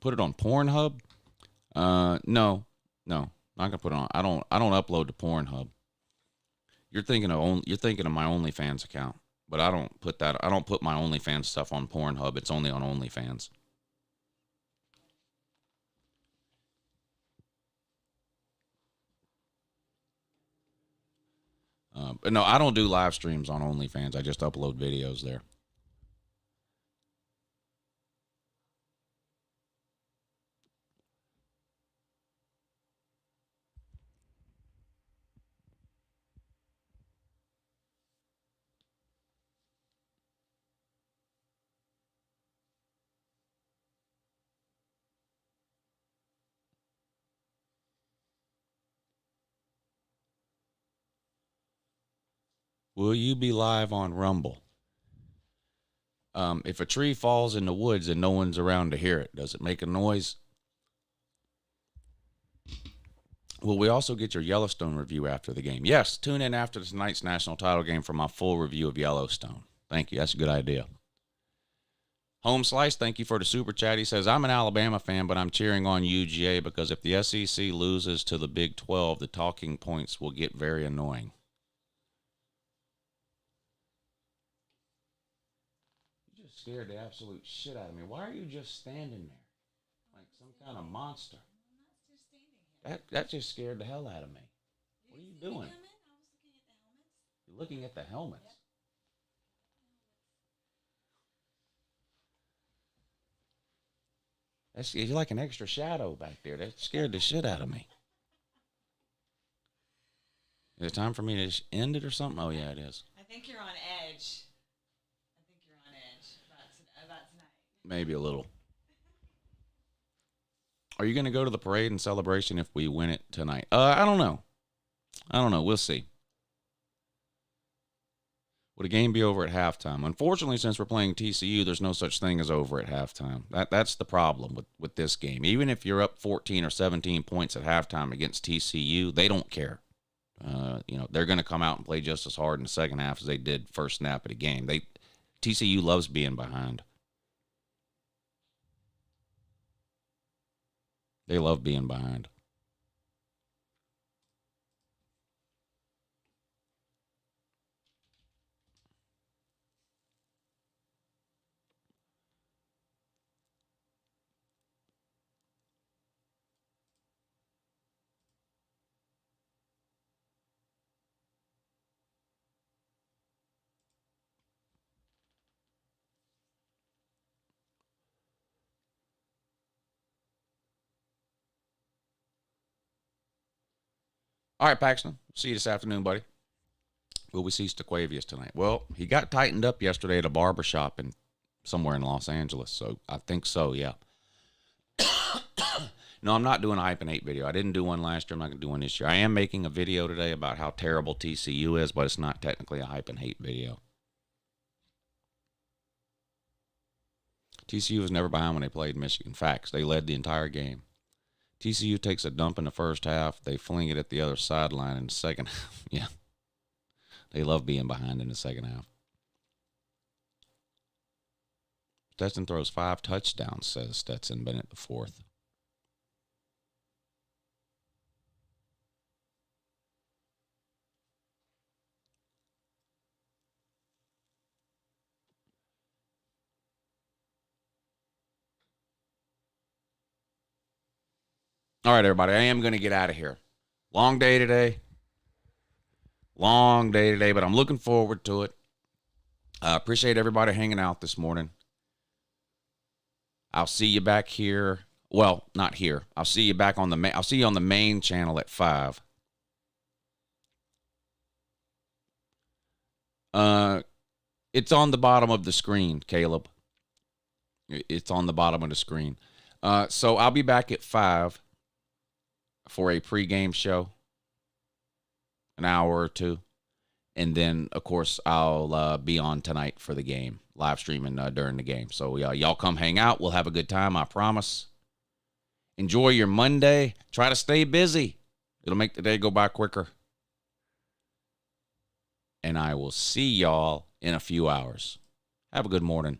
Put it on Pornhub? No, not gonna put it on. I don't upload to Pornhub. You're thinking of my OnlyFans account, but I don't put my OnlyFans stuff on Pornhub. It's only on OnlyFans. But no, I don't do live streams on OnlyFans. I just upload videos there. Will you be live on Rumble? If a tree falls in the woods and no one's around to hear it, does it make a noise? Will we also get your Yellowstone review after the game? Yes, tune in after tonight's national title game for my full review of Yellowstone. Thank you. That's a good idea. Home Slice, thank you for the super chat. He says, I'm an Alabama fan, but I'm cheering on UGA because if the SEC loses to the Big 12, the talking points will get very annoying. You just scared the absolute shit out of me. Why are you just standing there like some kind of monster? That just scared the hell out of me. What are you doing? You're looking at the helmets. You're like an extra shadow back there. That scared the shit out of me. Is it time for me to end it or something? Oh, yeah, it is. I think you're on edge. About tonight. Maybe a little. Are you going to go to the parade and celebration if we win it tonight? I don't know. We'll see. Would a game be over at halftime? Unfortunately, since we're playing TCU, there's no such thing as over at halftime. That's the problem with this game. Even if you're up 14 or 17 points at halftime against TCU, they don't care. They're going to come out and play just as hard in the second half as they did first snap of the game. TCU loves being behind. They love being behind. All right, Paxton. See you this afternoon, buddy. Will we see Staquavius tonight? Well, he got tightened up yesterday at a barber shop somewhere in Los Angeles, so I think so, yeah. No, I'm not doing a Hype and Hate video. I didn't do one last year. I'm not going to do one this year. I am making a video today about how terrible TCU is, but it's not technically a Hype and Hate video. TCU was never behind when they played Michigan. Facts. They led the entire game. TCU takes a dump in the first half. They fling it at the other sideline in the second half. Yeah. They love being behind in the second half. Stetson throws 5 touchdowns, says Stetson Bennett the fourth. All right, everybody. I am going to get out of here. Long day today. Long day today, but I'm looking forward to it. I appreciate everybody hanging out this morning. I'll see you back here. Well, not here. I'll see you back on the I'll see you on the main channel at 5. It's on the bottom of the screen, Caleb. It's on the bottom of the screen. So I'll be back at 5 for a pregame show, an hour or two. And then, of course, I'll be on tonight for the game, live streaming during the game. So y'all come hang out. We'll have a good time, I promise. Enjoy your Monday. Try to stay busy. It'll make the day go by quicker. And I will see y'all in a few hours. Have a good morning.